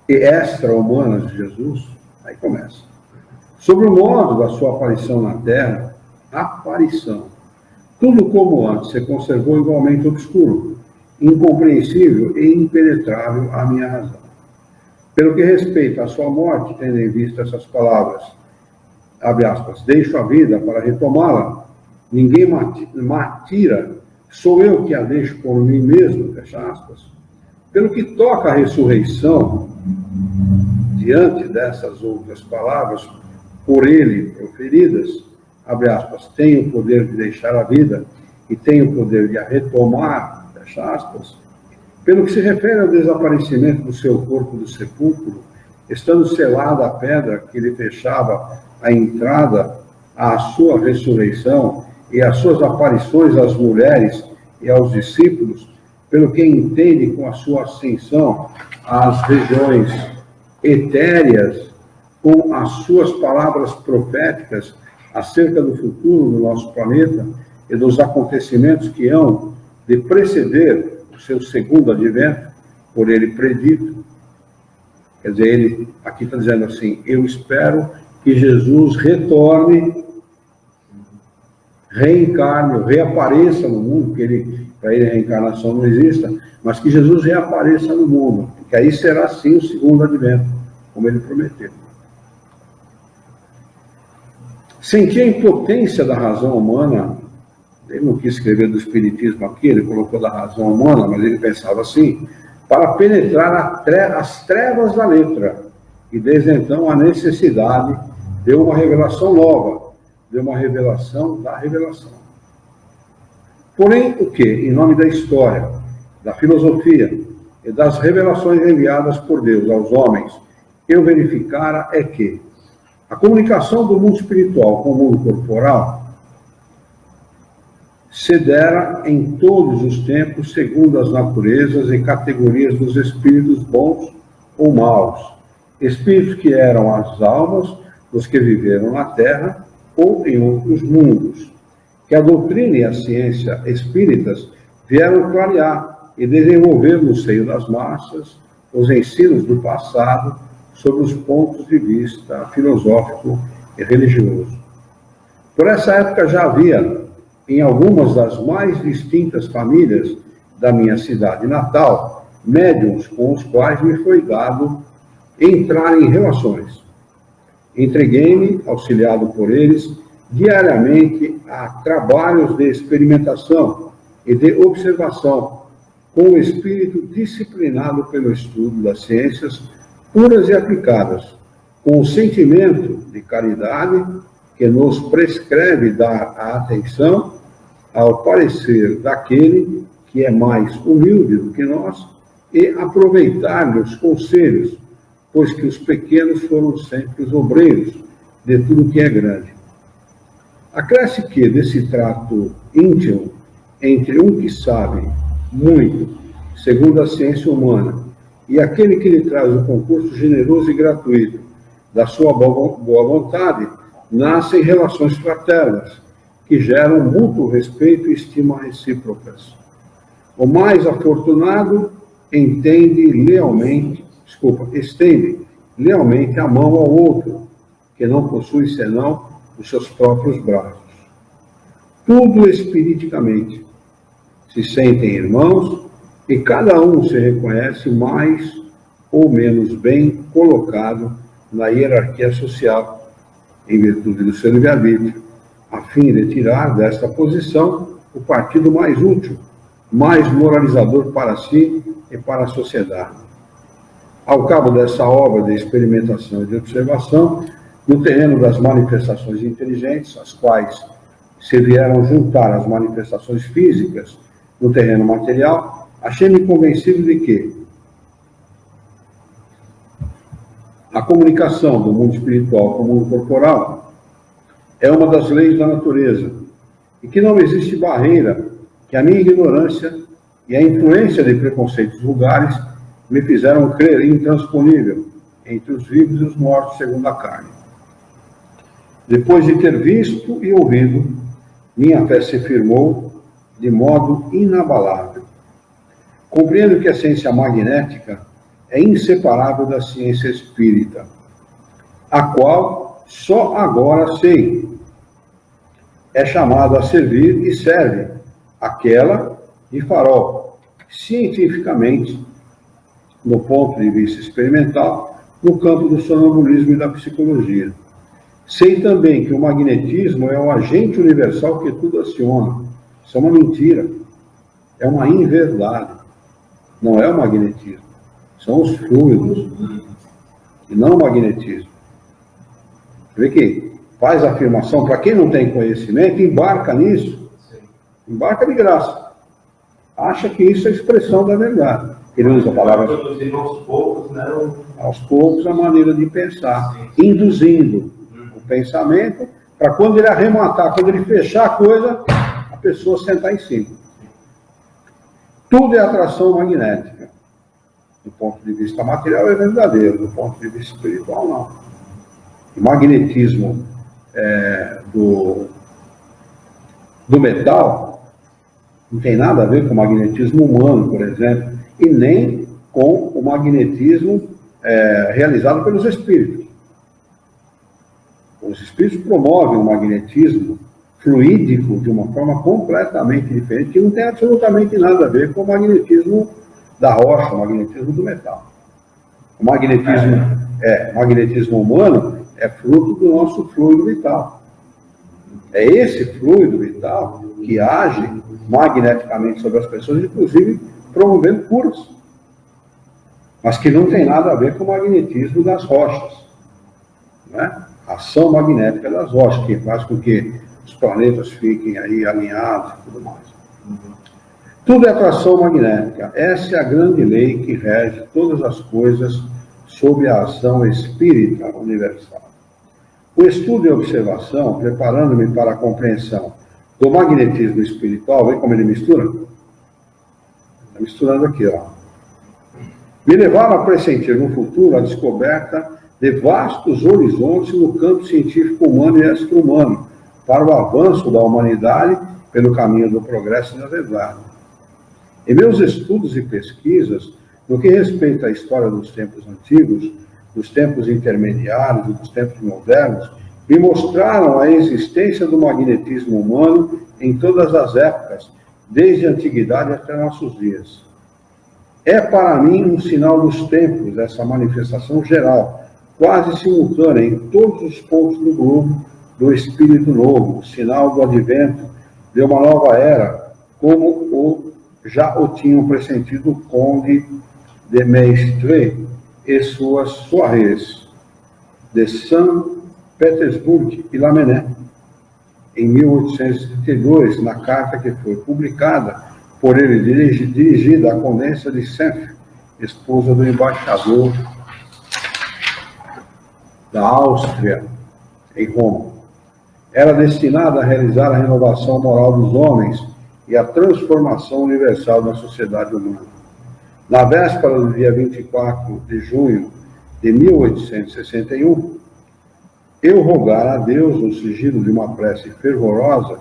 e extra-humanas de Jesus, aí começa. Sobre o modo da sua aparição na Terra, aparição. Tudo como antes se conservou igualmente obscuro, incompreensível e impenetrável à minha razão. Pelo que respeita à sua morte, tendo em vista essas palavras, abre aspas, deixo a vida para retomá-la, ninguém matira, sou eu que a deixo por mim mesmo, fecha aspas. Pelo que toca à ressurreição, diante dessas outras palavras, por ele proferidas, abre aspas, tenho o poder de deixar a vida e tenho o poder de a retomar, fecha aspas. Pelo que se refere ao desaparecimento do seu corpo do sepulcro, estando selada a pedra que lhe fechava a entrada à sua ressurreição e às suas aparições às mulheres e aos discípulos, pelo que entende com a sua ascensão às regiões etéreas, com as suas palavras proféticas acerca do futuro do nosso planeta e dos acontecimentos que hão de preceder o seu segundo advento, por ele predito. Quer dizer, ele aqui está dizendo assim, eu espero que Jesus retorne, reencarne, reapareça no mundo, porque para ele a reencarnação não exista, mas que Jesus reapareça no mundo, porque aí será sim o segundo advento, como ele prometeu. Sentia a impotência da razão humana. Ele não quis escrever do espiritismo aqui, ele colocou da razão humana, mas ele pensava assim, para penetrar as trevas da letra. E desde então a necessidade deu uma revelação nova, deu uma revelação da revelação. Porém, o que? Em nome da história, da filosofia e das revelações enviadas por Deus aos homens, eu verificara é que a comunicação do mundo espiritual com o mundo corporal se dera em todos os tempos segundo as naturezas e categorias dos espíritos bons ou maus, espíritos que eram as almas dos que viveram na Terra ou em outros mundos, que a doutrina e a ciência espíritas vieram clarear e desenvolver no seio das massas os ensinos do passado sobre os pontos de vista filosófico e religioso. Por essa época já havia, em algumas das mais distintas famílias da minha cidade natal, médiuns com os quais me foi dado entrar em relações. Entreguei-me, auxiliado por eles, diariamente a trabalhos de experimentação e de observação, com o espírito disciplinado pelo estudo das ciências puras e aplicadas, com o sentimento de caridade que nos prescreve dar a atenção ao parecer daquele que é mais humilde do que nós e aproveitar-lhe os conselhos, pois que os pequenos foram sempre os obreiros de tudo que é grande. Acresce que, desse trato íntimo entre um que sabe muito, segundo a ciência humana, e aquele que lhe traz o concurso generoso e gratuito da sua boa vontade, nascem relações fraternas, que geram mútuo respeito e estima recíprocas. O mais afortunado estende lealmente a mão ao outro, que não possui senão os seus próprios braços. Tudo espiriticamente. Se sentem irmãos e cada um se reconhece mais ou menos bem colocado na hierarquia social, em virtude do seu livre-arbítrio, a fim de tirar desta posição o partido mais útil, mais moralizador para si e para a sociedade. Ao cabo dessa obra de experimentação e de observação, no terreno das manifestações inteligentes, as quais se vieram juntar às manifestações físicas no terreno material, achei-me convencido de que a comunicação do mundo espiritual com o mundo corporal é uma das leis da natureza e que não existe barreira que a minha ignorância e a influência de preconceitos vulgares me fizeram crer intransponível entre os vivos e os mortos segundo a carne. Depois de ter visto e ouvido, minha fé se firmou de modo inabalável. Compreendo que a ciência magnética é inseparável da ciência espírita, a qual só agora sei. É chamado a servir e serve aquela de farol, cientificamente, do ponto de vista experimental, no campo do sonambulismo e da psicologia. Sei também que o magnetismo é o agente universal que tudo aciona. Isso é uma mentira, é uma inverdade. Não é o magnetismo, são os fluidos, e não o magnetismo. Vê que faz a afirmação, para quem não tem conhecimento, embarca nisso, embarca de graça. Acha que isso é a expressão da verdade. Ele usa a palavra... Aos poucos, né? Aos poucos, a maneira de pensar, induzindo o pensamento, para quando ele arrematar, quando ele fechar a coisa, a pessoa sentar em cima. Tudo é atração magnética. Do ponto de vista material é verdadeiro, do ponto de vista espiritual não. O magnetismo do metal não tem nada a ver com o magnetismo humano, por exemplo, e nem com o magnetismo realizado pelos espíritos. Os espíritos promovem o magnetismo fluídico de uma forma completamente diferente, que não tem absolutamente nada a ver com o magnetismo da rocha, o magnetismo do metal. O magnetismo humano é fruto do nosso fluido vital. É esse fluido vital que age magneticamente sobre as pessoas, inclusive promovendo curas. Mas que não tem nada a ver com o magnetismo das rochas. Né? A ação magnética das rochas, que faz com que os planetas fiquem aí alinhados e tudo mais. Tudo é atração magnética. Essa é a grande lei que rege todas as coisas sob a ação espírita universal. O estudo e a observação, preparando-me para a compreensão do magnetismo espiritual, vê como ele mistura? Está misturando aqui, ó. Me levaram a pressentir no futuro a descoberta de vastos horizontes no campo científico humano e extra-humano, para o avanço da humanidade pelo caminho do progresso e da verdade. Em meus estudos e pesquisas, no que respeita à história dos tempos antigos, dos tempos intermediários e dos tempos modernos, me mostraram a existência do magnetismo humano em todas as épocas, desde a antiguidade até nossos dias. É para mim um sinal dos tempos, essa manifestação geral, quase simultânea em todos os pontos do globo, do espírito novo, sinal do advento de uma nova era, como já o tinham pressentido o conde de Maistre e suas soirées de São Petersburgo e Lamennais, em 1832, na carta que foi publicada por ele, dirigida à Condessa de Senf, esposa do embaixador da Áustria em Roma. Era destinada a realizar a renovação moral dos homens e a transformação universal da sociedade humana. Na véspera do dia 24 de junho de 1861, eu rogara a Deus, no sigilo de uma prece fervorosa,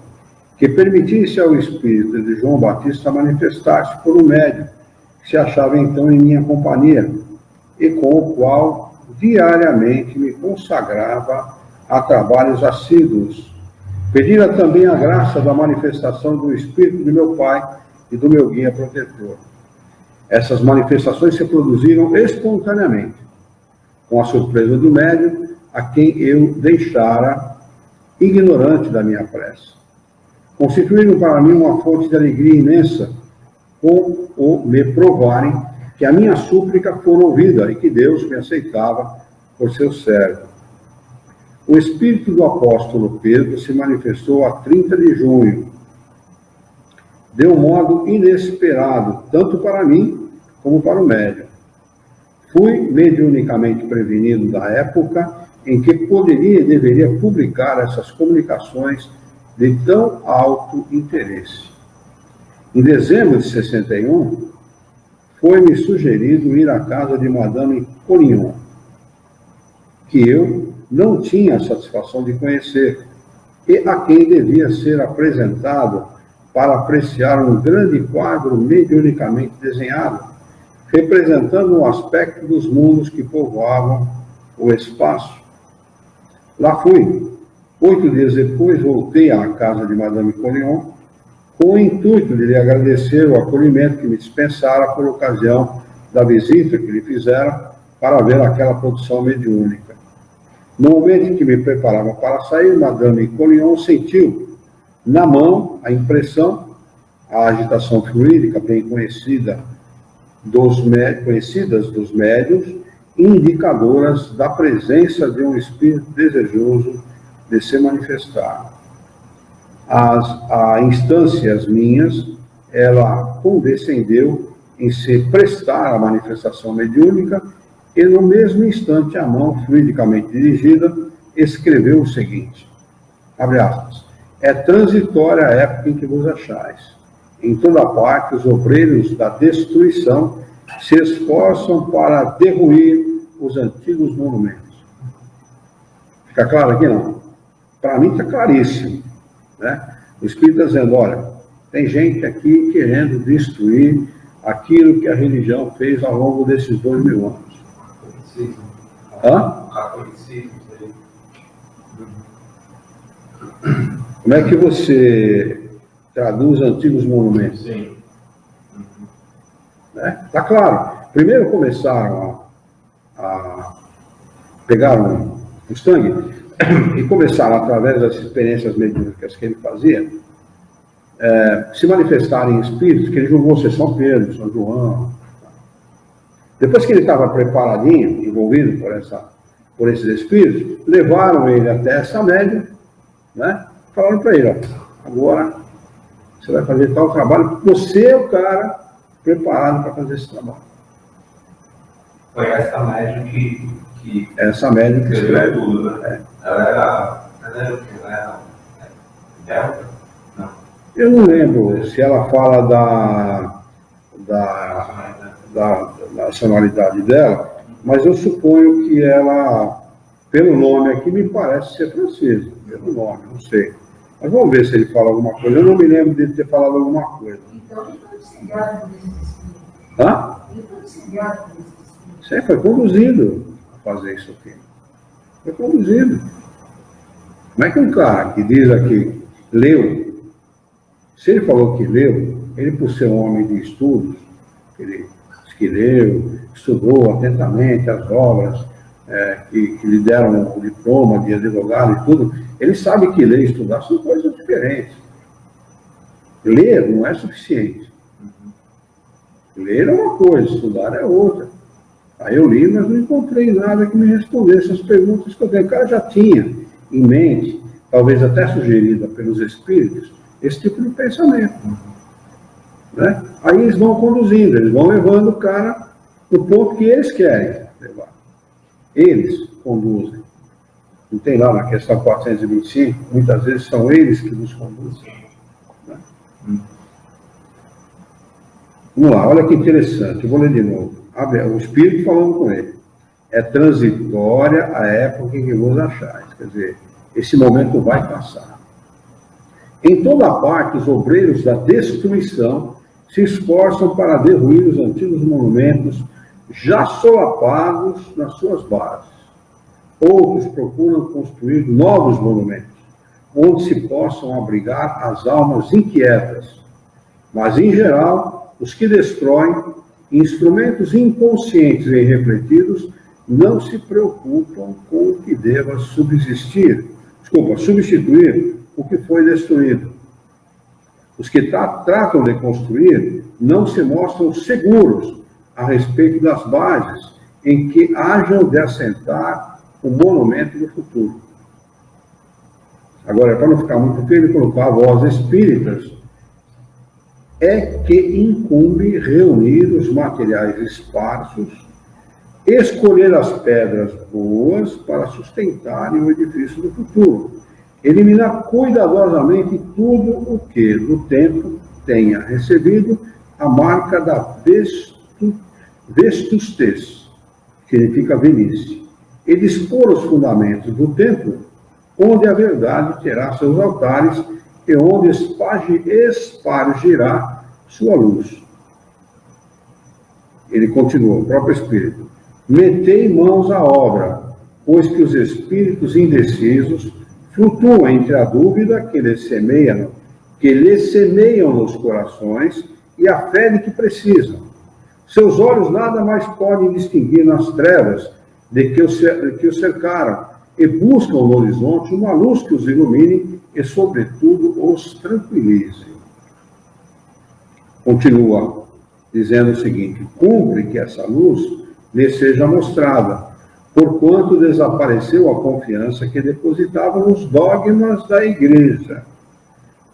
que permitisse ao espírito de João Batista manifestar-se por um médium que se achava então em minha companhia e com o qual diariamente me consagrava a trabalhos assíduos. Pedira também a graça da manifestação do espírito de meu pai e do meu guia protetor. Essas manifestações se produziram espontaneamente, com a surpresa do médium, a quem eu deixara ignorante da minha prece. Constituíram para mim uma fonte de alegria imensa, com o me provarem que a minha súplica fora ouvida e que Deus me aceitava por seu servo. O espírito do apóstolo Pedro se manifestou a 30 de junho, de um modo inesperado, tanto para mim como para o médium. Fui mediunicamente prevenido da época em que poderia e deveria publicar essas comunicações de tão alto interesse. Em dezembro de 61, foi-me sugerido ir à casa de Madame Collignon, que eu não tinha a satisfação de conhecer, e a quem devia ser apresentado para apreciar um grande quadro mediunicamente desenhado, representando o aspecto dos mundos que povoavam o espaço. Lá fui. 8 dias depois, voltei à casa de Madame Collignon, com o intuito de lhe agradecer o acolhimento que me dispensara por ocasião da visita que lhe fizera para ver aquela produção mediúnica. No momento em que me preparava para sair, Madame Collignon sentiu na mão a impressão, a agitação fluídica bem conhecidas dos médiuns, indicadoras da presença de um espírito desejoso de se manifestar. A instâncias minhas, ela condescendeu em se prestar à manifestação mediúnica e, no mesmo instante, a mão fluidicamente dirigida escreveu o seguinte, abre aspas, é transitória a época em que vos achais. Em toda parte, os obreiros da destruição se esforçam para derruir os antigos monumentos. Fica claro aqui, não? Para mim está claríssimo. Né? O Espírito está dizendo, olha, tem gente aqui querendo destruir aquilo que a religião fez ao longo desses 2000 anos. Hã? Como é que você traduz antigos monumentos? Sim. Né? Tá claro. Primeiro começaram a pegar o Mustang, e começaram, através das experiências mediúnicas que ele fazia, se manifestarem espíritos que ele julgou ser São Pedro, São João. Depois que ele estava preparadinho, envolvido por esses espíritos, levaram ele até essa médium, né? Falaram para ele, ó, agora você vai fazer tal trabalho, você é o cara preparado para fazer esse trabalho. Foi essa médium que Essa médium que escreve tudo, né? Ela era Delta? Não. Eu não lembro se ela fala da nacionalidade dela, mas eu suponho que ela, pelo nome aqui, me parece ser francesa, pelo nome, não sei. Mas vamos ver se ele fala alguma coisa. Eu não me lembro dele ter falado alguma coisa. Então ele foi auxiliado por esse espírito. Hã? Ele foi auxiliado por esse espírito. Você foi conduzido a fazer isso aqui. Foi conduzido. Como é que um cara que diz aqui, leu, se ele falou que leu, ele por ser um homem de estudos, ele diz que leu, estudou atentamente as obras que lhe deram o diploma de advogado e tudo, ele sabe que ler e estudar são coisas diferentes. Ler não é suficiente. Ler é uma coisa, estudar é outra. Aí eu li, mas não encontrei nada que me respondesse as perguntas que eu tenho. O cara já tinha em mente, talvez até sugerida pelos espíritos, esse tipo de pensamento. Né? Aí eles vão conduzindo, eles vão levando o cara no ponto que eles querem levar. Eles conduzem. Não tem lá na questão 425, muitas vezes são eles que nos conduzem. Né? Vamos lá, olha que interessante, eu vou ler de novo. O Espírito falando com ele. É transitória a época em que vos achais. Quer dizer, esse momento vai passar. Em toda parte, os obreiros da destruição se esforçam para derruir os antigos monumentos já solapados nas suas bases. Outros procuram construir novos monumentos, onde se possam abrigar as almas inquietas. Mas, em geral, os que destroem instrumentos inconscientes e irrefletidos não se preocupam com o que deva substituir o que foi destruído. Os que tratam de construir não se mostram seguros a respeito das bases em que hajam de assentar o monumento do futuro. Agora, para não ficar muito feio, ele colocar a voz espíritas, é que incumbe reunir os materiais esparsos, escolher as pedras boas para sustentarem o edifício do futuro, eliminar cuidadosamente tudo o que, no tempo, tenha recebido a marca da vestustez, que significa velhice, e dispor os fundamentos do templo, onde a verdade terá seus altares e onde espargirá sua luz. Ele continua, o próprio Espírito. Metei mãos à obra, pois que os espíritos indecisos flutuam entre a dúvida que lhes semeiam nos corações e a fé de que precisam. Seus olhos nada mais podem distinguir nas trevas de que os cercaram e buscam no horizonte uma luz que os ilumine e, sobretudo, os tranquilize. Continua dizendo o seguinte: cumpre que essa luz lhe seja mostrada, porquanto desapareceu a confiança que depositavam nos dogmas da Igreja.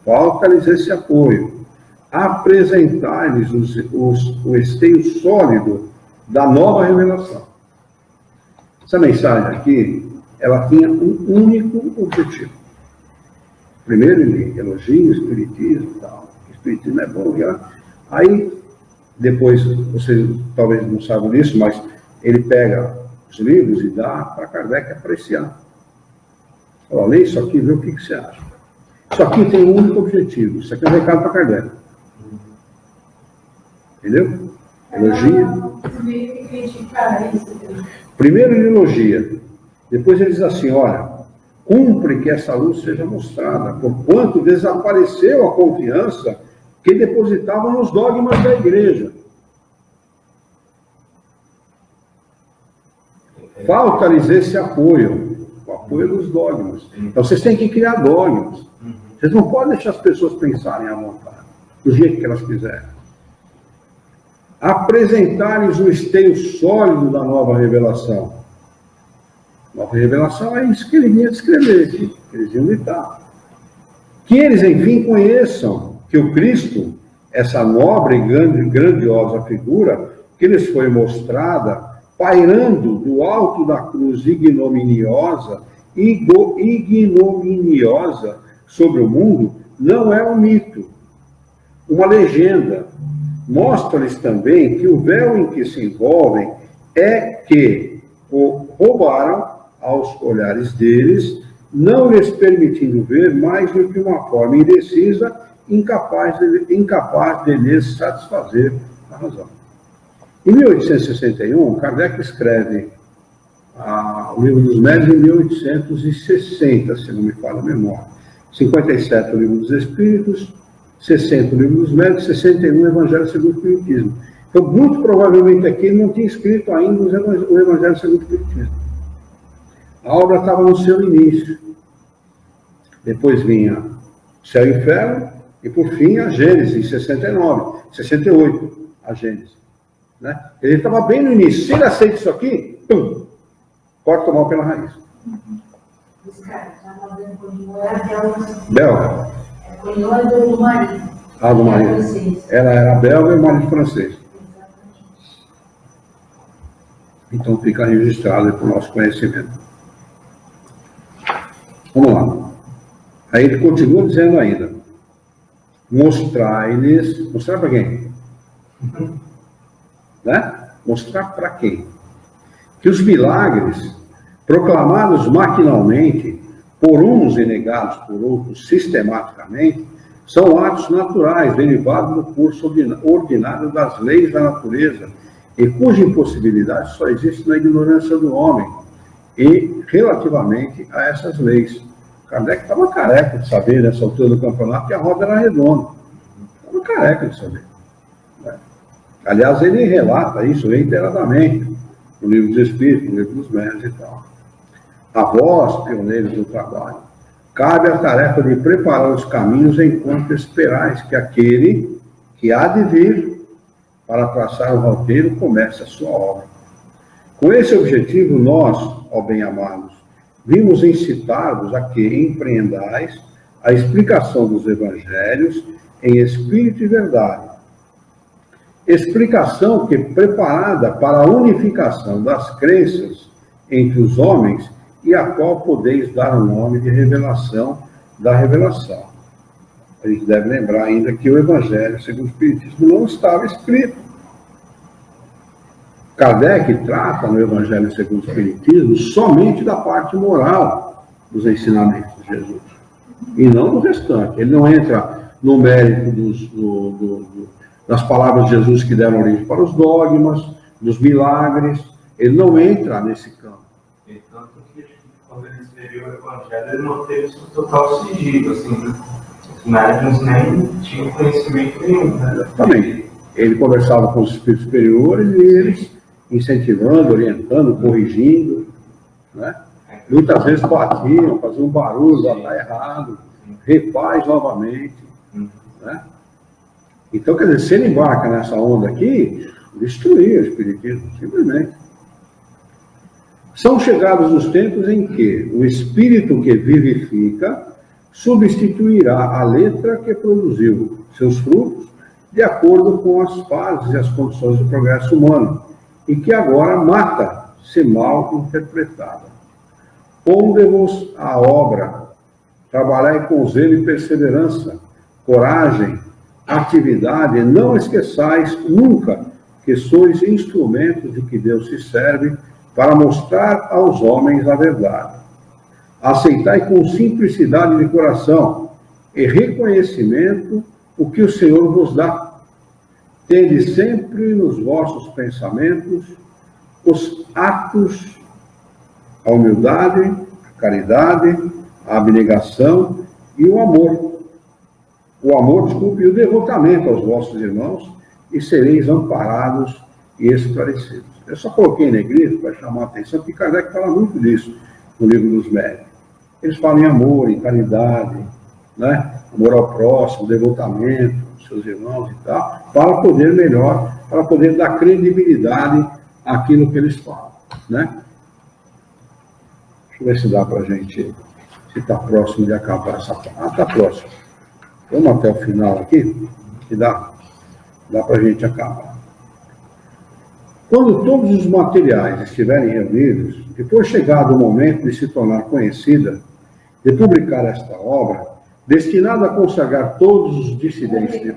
Falta-lhes esse apoio. Apresentar-lhes o esteio sólido da nova revelação. Essa mensagem aqui, ela tinha um único objetivo. Primeiro, ele elogia o Espiritismo e tal. O Espiritismo é bom. Aí, depois, vocês talvez não saibam disso, mas ele pega os livros e dá para Kardec apreciar. Fala, lê isso aqui, vê o que você acha. Isso aqui tem um único objetivo. Isso aqui é um recado para Kardec. Entendeu? Elogia. Primeiro ele elogia. Depois ele diz assim, olha, cumpre que essa luz seja mostrada, porquanto desapareceu a confiança que depositavam nos dogmas da Igreja. Falta-lhes esse apoio. O apoio dos dogmas. Então vocês têm que criar dogmas. Vocês não podem deixar as pessoas pensarem à vontade, do jeito que elas quiserem. Apresentar-lhes o esteio sólido da nova revelação. Nova revelação é isso que ele vinha descrever, que eles iam ditar. Que eles, enfim, conheçam que o Cristo, essa nobre e grandiosa figura, que lhes foi mostrada, pairando do alto da cruz ignominiosa sobre o mundo, não é um mito, uma legenda. Mostra-lhes também que o véu em que se envolvem é que o roubaram aos olhares deles, não lhes permitindo ver mais do que uma forma indecisa, incapaz de lhes satisfazer a razão. Em 1861, Kardec escreve o Livro dos Médiuns em 1860, se não me falha a memória. 57, o Livro dos Espíritos, 60, o Livro dos Médiuns, 61, o Evangelho segundo o Espiritismo. Então, muito provavelmente aqui ele não tinha escrito ainda o Evangelho segundo o Espiritismo. A obra estava no seu início. Depois vinha Céu e Inferno, e por fim a Gênesis, em 69, 68, a Gênesis. Né? Ele estava bem no início. Se ele aceita isso aqui, pum, corta o mal pela raiz. Os caras estavam dando Conilhão, era belga. Belga. Conilhão é do marido. Ah, do marido. Ela era belga e o marido francês. Então fica registrado para o nosso conhecimento. Vamos lá. Aí ele continua dizendo ainda: mostrar-lhes. Mostrar para quem? Né? Mostrar para quem? Que os milagres, proclamados maquinalmente, por uns e negados por outros sistematicamente, são atos naturais, derivados do curso ordinário das leis da natureza, e cuja impossibilidade só existe na ignorância do homem, e relativamente a essas leis. Kardec estava careca de saber, nessa altura do campeonato, que a roda era redonda. Estava careca de saber. Aliás, ele relata isso reiteradamente no Livro dos Espíritos, no Livro dos Médiuns e tal. A vós, pioneiros do trabalho, cabe a tarefa de preparar os caminhos enquanto esperais que aquele que há de vir para traçar o roteiro comece a sua obra. Com esse objetivo, nós, ó bem-amados, vimos incitar-vos a que empreendais a explicação dos evangelhos em espírito e verdade. Explicação que, preparada para a unificação das crenças entre os homens, e a qual podeis dar o nome de revelação da revelação. A gente deve lembrar ainda que o Evangelho, segundo o Espiritismo, não estava escrito. Kardec trata no Evangelho segundo o Espiritismo somente da parte moral dos ensinamentos de Jesus, e não do restante. Ele não entra no mérito das palavras de Jesus que deram origem para os dogmas, dos milagres. Ele não entra nesse campo. Tanto que quando ele escreveu o Evangelho, ele não teve isso total sigilo, assim, os médiuns nem tinham conhecimento nenhum, né? Também. Ele conversava com os espíritos superiores e eles incentivando, orientando, corrigindo, né? Muitas vezes batiam, faziam um barulho, está errado, refaz novamente, né? Então, quer dizer, se ele embarca nessa onda aqui, destruir o espiritismo, simplesmente. São chegados os tempos em que o espírito que vivifica substituirá a letra que produziu seus frutos de acordo com as fases e as condições do progresso humano, e que agora mata se mal interpretada. Ponde-vos a obra, trabalhai com zelo e perseverança, coragem, atividade, e não esqueçais nunca que sois instrumentos de que Deus se serve para mostrar aos homens a verdade. Aceitai com simplicidade de coração e reconhecimento o que o Senhor vos dá. Tende sempre nos vossos pensamentos os atos, a humildade, a caridade, a abnegação e o amor. E o devotamento aos vossos irmãos, e sereis amparados e esclarecidos. Eu só coloquei em negrito para chamar a atenção, porque Kardec fala muito disso. no livro dos médios. Eles falam em amor, em caridade, né? Amor ao próximo, devotamento aos seus irmãos e tal, para poder melhor, para poder dar credibilidade àquilo que eles falam, né? Deixa eu ver se dá para a gente, se está próximo de acabar essa parte. Ah, está próximo. Vamos até o final aqui, que dá para a gente acabar. Quando todos os materiais estiverem reunidos, depois chegado o momento de se tornar conhecida, de publicar esta obra, destinada a consagrar todos os dissidentes,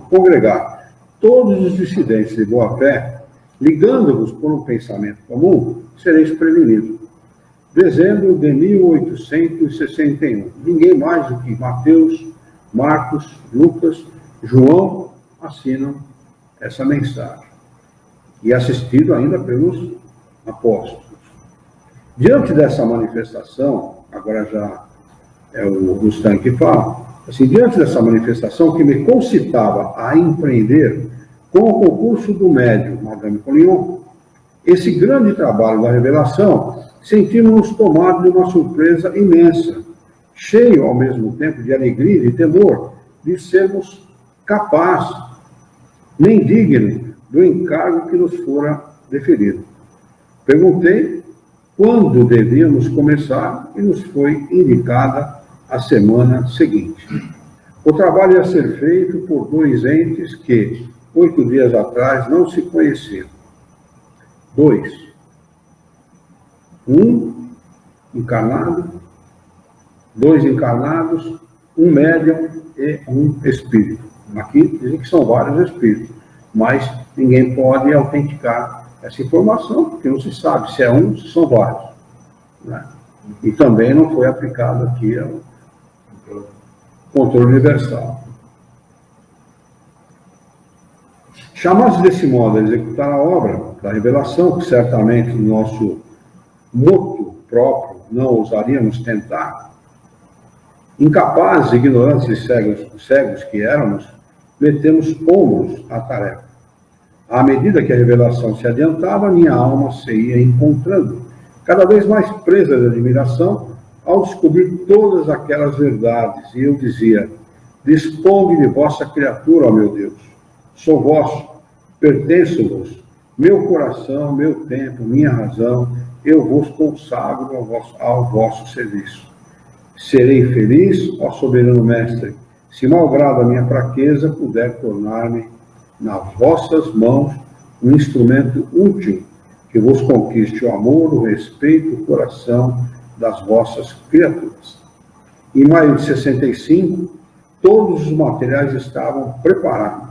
congregar todos os dissidentes de boa fé, ligando-vos por um pensamento comum, sereis prevenidos. Dezembro de 1861. Ninguém mais do que Mateus, Marcos, Lucas, João assinam essa mensagem. E assistido ainda pelos apóstolos. Diante dessa manifestação, agora já é o Gustan que fala, assim, diante dessa manifestação que me concitava a empreender com o concurso do médium Madame Collignon, esse grande trabalho da revelação, sentimos-nos tomados de uma surpresa imensa, cheio ao mesmo tempo de alegria e de temor, de sermos capazes, nem dignos do encargo que nos fora deferido. Perguntei quando devíamos começar e nos foi indicada a semana seguinte. O trabalho ia ser feito por dois entes que, 8 dias atrás, não se conheciam. 2. Um encarnado, 2 encarnados, um médium e um espírito. Aqui dizem que são vários espíritos, mas ninguém pode autenticar essa informação, porque não se sabe se é um, se são vários, né? E também não foi aplicado aqui ao controle universal. Chamados desse modo a executar a obra da revelação, que certamente no nosso moto próprio não ousaríamos tentar, incapazes, ignorantes e cegos que éramos, metemos ombros à tarefa. À medida que a revelação se adiantava, minha alma se ia encontrando, cada vez mais presa de admiração, ao descobrir todas aquelas verdades. E eu dizia: disponde de vossa criatura, ó meu Deus. Sou vosso, pertenço-vos, meu coração, meu tempo, minha razão, eu vos consagro ao vosso serviço. Serei feliz, ó soberano mestre, se malgrado a minha fraqueza puder tornar-me nas vossas mãos um instrumento útil que vos conquiste o amor, o respeito, o coração das vossas criaturas. Em maio de 65, todos os materiais estavam preparados,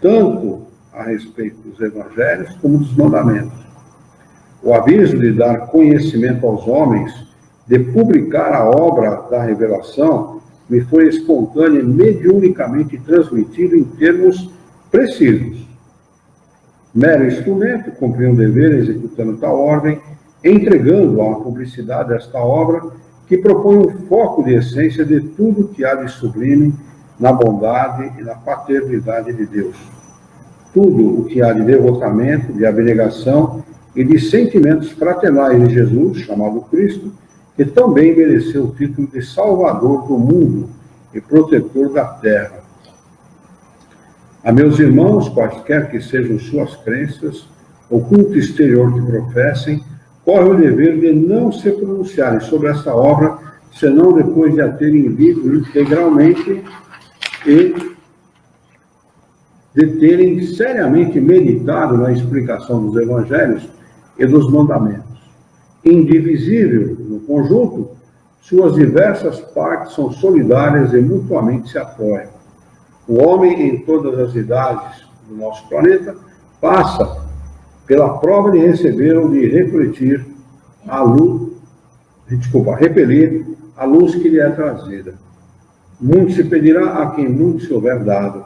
tanto a respeito dos evangelhos como dos mandamentos. O aviso de dar conhecimento aos homens, de publicar a obra da revelação, me foi espontâneo e mediunicamente transmitido em termos precisos. Mero instrumento, cumpri um dever executando tal ordem, entregando à publicidade esta obra, que propõe um foco de essência de tudo que há de sublime na bondade e na paternidade de Deus. Tudo o que há de devotamento, de abnegação e de sentimentos fraternais de Jesus, chamado Cristo, que também mereceu o título de Salvador do mundo e protetor da terra. A meus irmãos, quaisquer que sejam suas crenças, ou culto exterior que professem, corre o dever de não se pronunciarem sobre essa obra, senão depois de a terem lido integralmente e de terem seriamente meditado na explicação dos evangelhos e dos mandamentos. Indivisível no conjunto, suas diversas partes são solidárias e mutuamente se apoiam. O homem, em todas as idades do nosso planeta, passa pela prova de receber ou de repelir a luz que lhe é trazida. Muito se pedirá a quem muito se houver dado.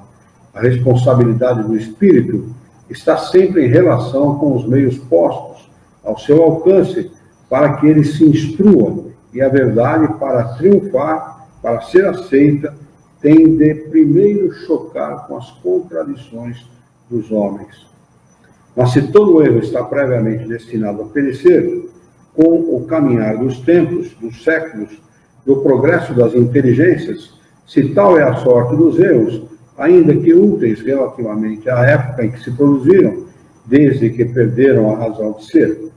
A responsabilidade do espírito está sempre em relação com os meios postos ao seu alcance, para que ele se instrua, e a verdade, para triunfar, para ser aceita, tem de primeiro chocar com as contradições dos homens. Mas se todo erro está previamente destinado a perecer, com o caminhar dos tempos, dos séculos, do progresso das inteligências, se tal é a sorte dos erros, ainda que úteis relativamente à época em que se produziram, desde que perderam a razão de ser.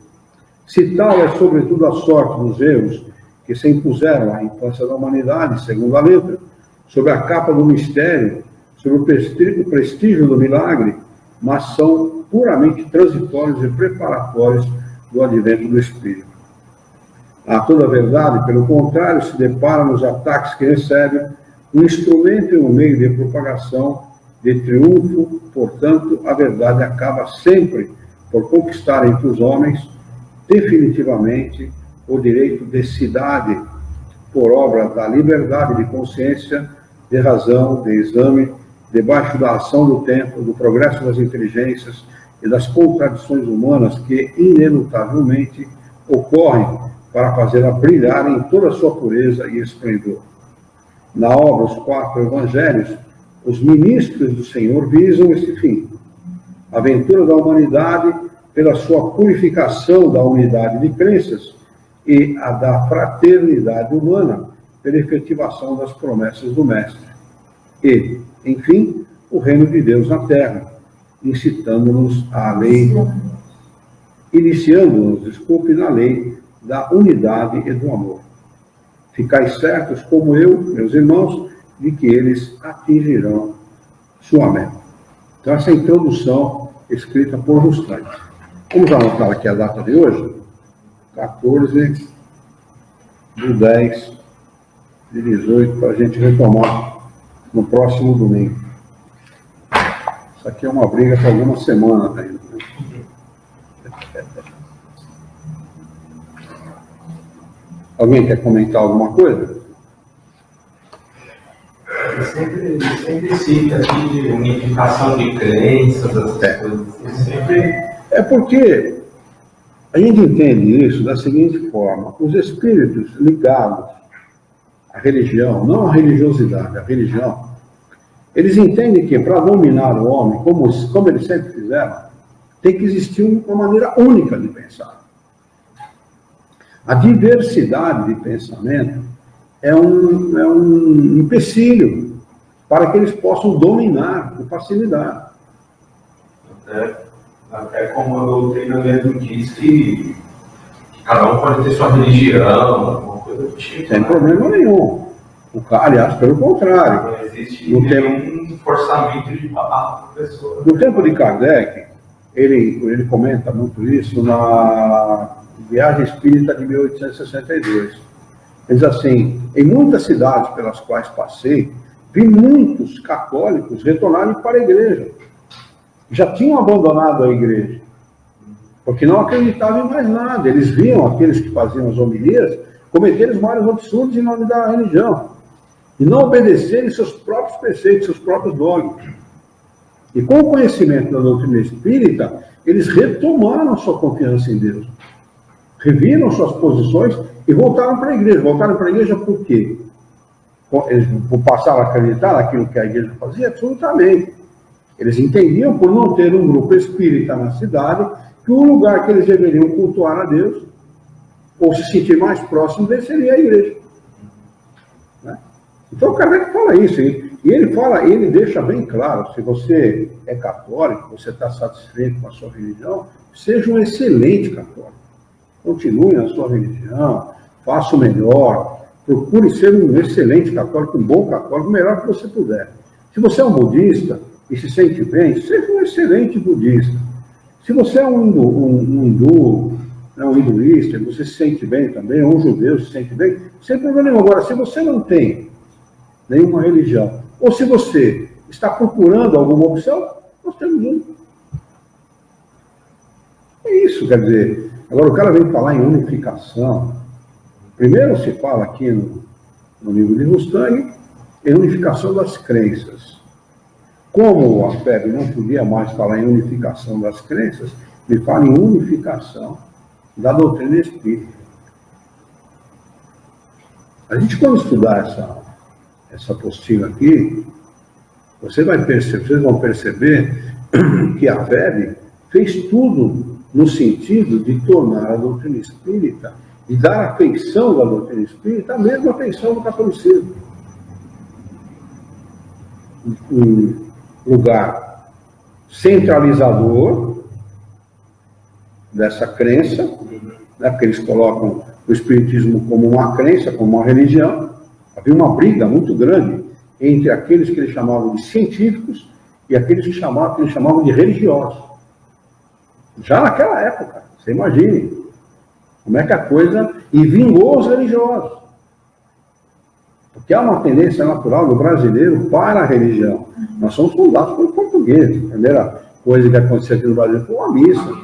Se tal é, sobretudo, a sorte dos erros que se impuseram à infância da humanidade, segundo a letra, sob a capa do mistério, sob o prestígio do milagre, mas são puramente transitórios e preparatórios do advento do Espírito. A toda verdade, pelo contrário, se depara nos ataques que recebe, um instrumento e um meio de propagação, de triunfo. Portanto, a verdade acaba sempre por conquistar entre os homens, definitivamente, o direito de cidade, por obra da liberdade de consciência, de razão, de exame, debaixo da ação do tempo, do progresso das inteligências e das contradições humanas que, inelutavelmente, ocorrem para fazê-la brilhar em toda a sua pureza e esplendor. Na obra Os Quatro Evangelhos, os ministros do Senhor visam este fim: a aventura da humanidade pela sua purificação da unidade de crenças e a da fraternidade humana pela efetivação das promessas do Mestre. E, enfim, o reino de Deus na terra, iniciando-nos na lei na lei da unidade e do amor. Ficais certos, como eu, meus irmãos, de que eles atingirão sua meta. Então, essa introdução escrita por Rustang. Vamos anotar aqui a data de hoje? 14/10/18, para a gente retomar no próximo domingo. Isso aqui é uma briga para algumas semanas ainda. Alguém quer comentar alguma coisa? Ele sempre cita aqui de unificação de crenças, essas coisas. É porque a gente entende isso da seguinte forma: os espíritos ligados à religião, não à religiosidade, à religião, eles entendem que para dominar o homem, como eles sempre fizeram, tem que existir uma maneira única de pensar. A diversidade de pensamento é um empecilho para que eles possam dominar com facilidade. Até como a doutrina mesmo diz que cada um pode ter sua religião, alguma coisa do tipo. Sem problema nenhum. Aliás, pelo contrário. Não existe nenhum forçamento de palavra da pessoa. No tempo de Kardec, ele comenta muito isso na Viagem Espírita de 1862. Ele diz assim: em muitas cidades pelas quais passei, vi muitos católicos retornarem para a igreja. Já tinham abandonado a igreja, porque não acreditavam em mais nada. Eles viam aqueles que faziam as homilias cometerem os maiores absurdos em nome da religião e não obedecerem seus próprios preceitos, seus próprios dogmas. E com o conhecimento da doutrina espírita, eles retomaram a sua confiança em Deus, reviram suas posições e voltaram para a igreja. Voltaram para a igreja por quê? Eles passaram a acreditar naquilo que a igreja fazia? Absolutamente. Eles entendiam, por não ter um grupo espírita na cidade, que o lugar que eles deveriam cultuar a Deus, ou se sentir mais próximo dele, seria a igreja. Né? Então o Kardec fala isso, e ele deixa bem claro: se você é católico, você está satisfeito com a sua religião, seja um excelente católico. Continue na sua religião, faça o melhor, procure ser um excelente católico, um bom católico, o melhor que você puder. Se você é um budista e se sente bem, seja um excelente budista. Se você é um hinduísta, e você se sente bem também, ou um judeu se sente bem, sem problema nenhum. Agora, se você não tem nenhuma religião, ou se você está procurando alguma opção, nós temos um. É isso, quer dizer. Agora, o cara vem falar em unificação. Primeiro se fala aqui no livro de Rustang em unificação das crenças. Como a FEB não podia mais falar em unificação das crenças, ele fala em unificação da doutrina espírita. A gente, quando estudar essa apostila aqui, vocês vão perceber que a FEB fez tudo no sentido de tornar a doutrina espírita e dar a feição da doutrina espírita a mesma feição do catolicismo. Um lugar centralizador dessa crença, né, porque eles colocam o espiritismo como uma crença, como uma religião. Havia uma briga muito grande entre aqueles que eles chamavam de científicos e aqueles que eles chamavam de religiosos. Já naquela época, você imagine como é que a coisa... E vingou os religiosos. Porque há uma tendência natural do brasileiro para a religião. Nós somos fundados por portugueses. A primeira coisa que aconteceu aqui no Brasil foi uma missa.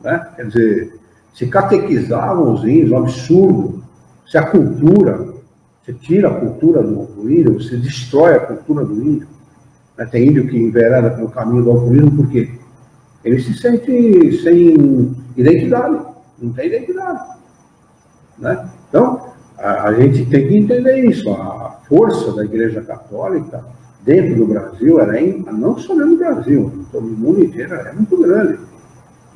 Né? Quer dizer, se catequizavam os índios, um absurdo. Se a cultura, você tira a cultura do índio, você destrói a cultura do índio. Né? Tem índio que envereda pelo caminho do alcoolismo, por quê? Ele se sente sem identidade, não tem identidade. Né? Então, a gente tem que entender isso. A força da Igreja Católica dentro do Brasil, ela é, não só no Brasil, no mundo inteiro, é muito grande.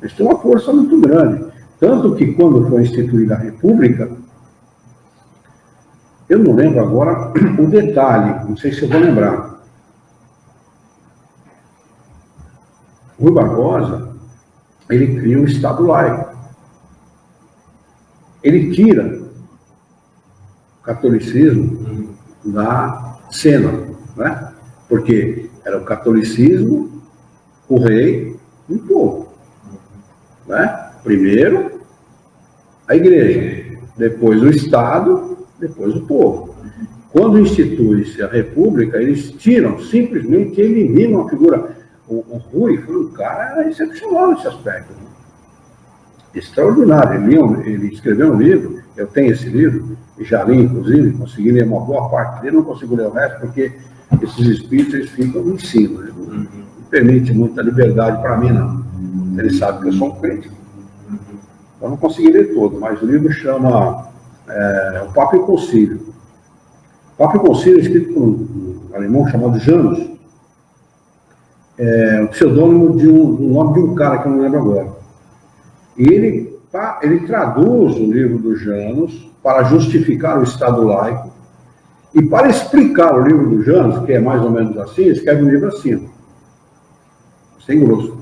Eles têm uma força muito grande. Tanto que quando foi instituída a República, eu não lembro agora o detalhe, não sei se eu vou lembrar. Rui Barbosa, ele cria um Estado laico. Ele tira o catolicismo da cena, né? Porque era o catolicismo, o rei e o povo. Né? Primeiro, a igreja, depois o Estado, depois o povo. Quando institui-se a República, eles tiram, simplesmente eliminam a figura. O Rui foi um cara excepcional nesse aspecto. Extraordinário. Ele escreveu um livro, eu tenho esse livro, e já li, inclusive, consegui ler uma boa parte dele, não consigo ler o resto, porque esses espíritos eles ficam em cima. Não permite muita liberdade para mim, não. Ele sabe que eu sou um crente. Eu não consegui ler todo, mas o livro chama O Papa e o Concílio. O Papa e o Concílio é escrito por um alemão chamado Janus. O pseudônimo do nome de um cara que eu não lembro agora. E ele traduz o livro do Janus para justificar o Estado laico, e para explicar o livro do Janus, que é mais ou menos assim, escreve um livro assim, sem grosso.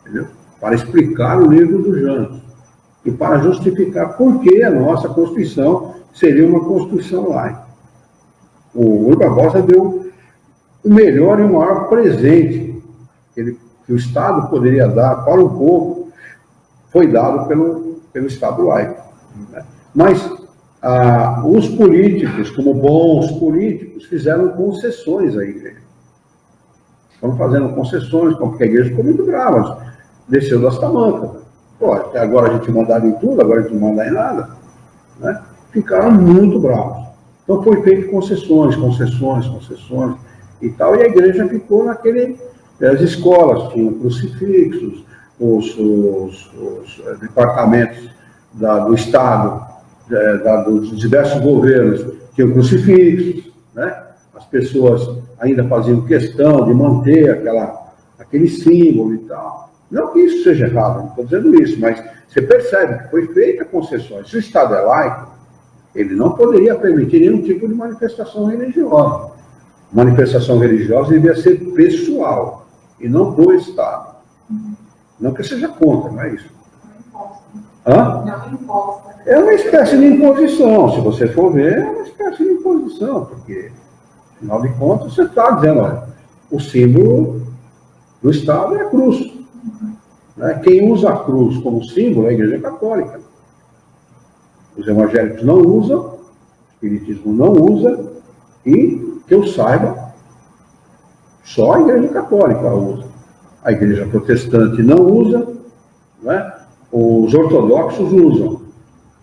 Entendeu? Para explicar o livro do Janus e para justificar por que a nossa Constituição seria uma Constituição laica. O Rui Barbosa deu o melhor e o maior presente que o Estado poderia dar para o povo, foi dado pelo Estado laico. Né? Mas os políticos, como bons políticos, fizeram concessões à igreja. Estão fazendo concessões, porque a igreja ficou muito brava, desceu das tamancas. Pô, até agora a gente mandava em tudo, agora a gente não manda em nada. Né? Ficaram muito bravos. Então foi feito concessões e tal, e a igreja ficou as escolas tinham crucifixos, os departamentos do Estado, dos diversos governos tinham crucifixos, né? As pessoas ainda faziam questão de manter aquele símbolo e tal. Não que isso seja errado, não estou dizendo isso, mas você percebe que foi feita concessões. Se o Estado é laico, ele não poderia permitir nenhum tipo de manifestação religiosa. Manifestação religiosa devia ser pessoal e não do Estado. Não que seja contra, não é isso? Não imposta. É uma espécie de imposição, se você for ver, é uma espécie de imposição, porque, afinal de contas, você está dizendo, olha, o símbolo do Estado é a cruz. Né? Quem usa a cruz como símbolo é a Igreja Católica. Os evangélicos não usam, o espiritismo não usa, e, que eu saiba, só a Igreja Católica usa. A Igreja Protestante não usa, né? Os ortodoxos usam,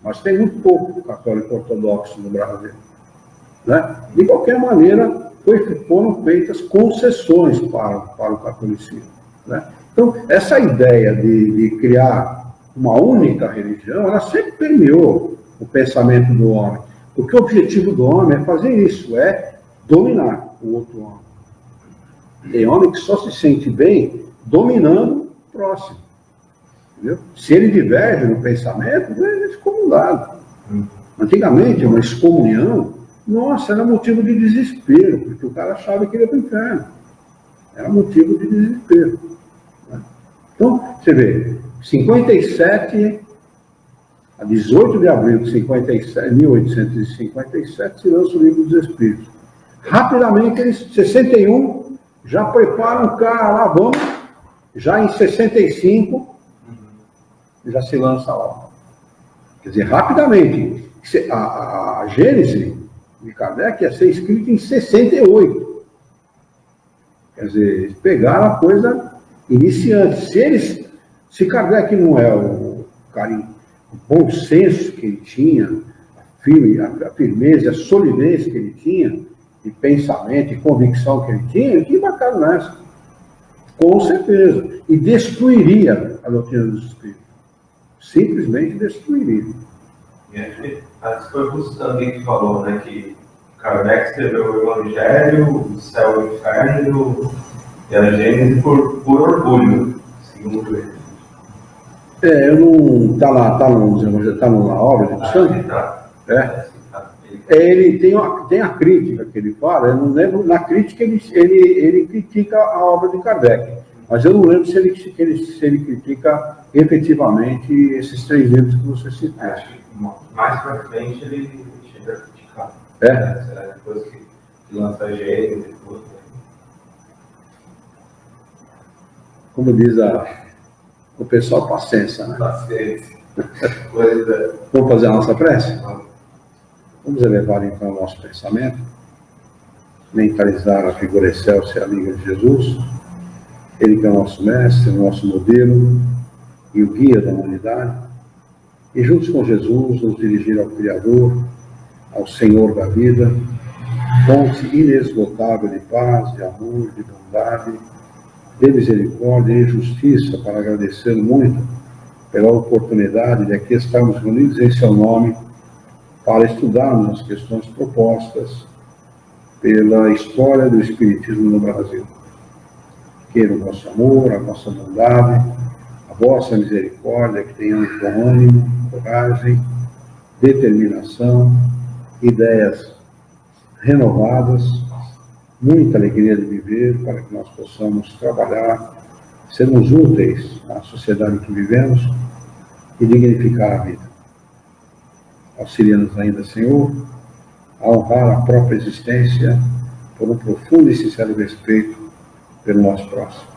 mas tem muito pouco católico ortodoxo no Brasil. Né? De qualquer maneira, foram feitas concessões para o catolicismo. Né? Então, essa ideia de criar uma única religião, ela sempre permeou o pensamento do homem. Porque o objetivo do homem é fazer isso, é dominar o outro homem. Tem homem que só se sente bem dominando o próximo. Entendeu? Se ele diverge no pensamento, ele é excomungado. Antigamente, uma excomunhão, nossa, era motivo de desespero, porque o cara achava que ele ia para o inferno. Era motivo de desespero. Né? Então, você vê, 57, a 18 de abril de 1857, se lança o Livro dos Espíritos. Rapidamente, eles, 61, já preparam o cara lá, vamos, já em 65, já se lança a obra. Quer dizer, rapidamente, a Gênese de Kardec ia ser escrita em 68. Quer dizer, eles pegaram a coisa iniciante. Se Kardec não é o bom senso que ele tinha, a firmeza, a solidez que ele tinha, de pensamento e convicção que ele tinha embarcado nessa. Com certeza. E destruiria a doutrina dos Espíritos. Simplesmente destruiria. Acho que foi o Gustavo que falou, né, que Kardec escreveu o Evangelho, o Céu e o Inferno e a Gênese por orgulho, segundo ele. Eu não. Está lá, está na obra de Santos? Tá. Ele tem a crítica que ele fala, eu não lembro, na crítica ele critica a obra de Kardec, mas eu não lembro se ele critica efetivamente esses 3 livros que você citou. Acho que mais para frente ele chega a criticar. Depois que lança a Gênese e tudo. Como diz o pessoal, paciência, né? Paciência. Vamos fazer a nossa prece? Vamos elevar então o nosso pensamento, mentalizar a figura excelsa e amiga de Jesus, ele que é o nosso mestre, o nosso modelo e o guia da humanidade, e juntos com Jesus nos dirigir ao Criador, ao Senhor da vida, fonte inesgotável de paz, de amor, de bondade, de misericórdia e justiça, para agradecer muito pela oportunidade de aqui estarmos reunidos em seu nome, para estudarmos as questões propostas pela história do Espiritismo no Brasil. Queira o vosso amor, a vossa bondade, a vossa misericórdia, que tenhamos bom ânimo, coragem, determinação, ideias renovadas, muita alegria de viver, para que nós possamos trabalhar, sermos úteis à sociedade que vivemos e dignificar a vida. Auxilia-nos ainda, Senhor, a honrar a própria existência por um profundo e sincero respeito pelo nosso próximo.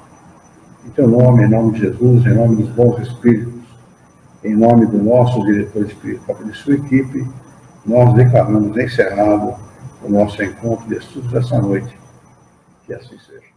Em teu nome, em nome de Jesus, em nome dos bons espíritos, em nome do nosso diretor espiritual e de sua equipe, nós declaramos encerrado o nosso encontro de estudos dessa noite. Que assim seja.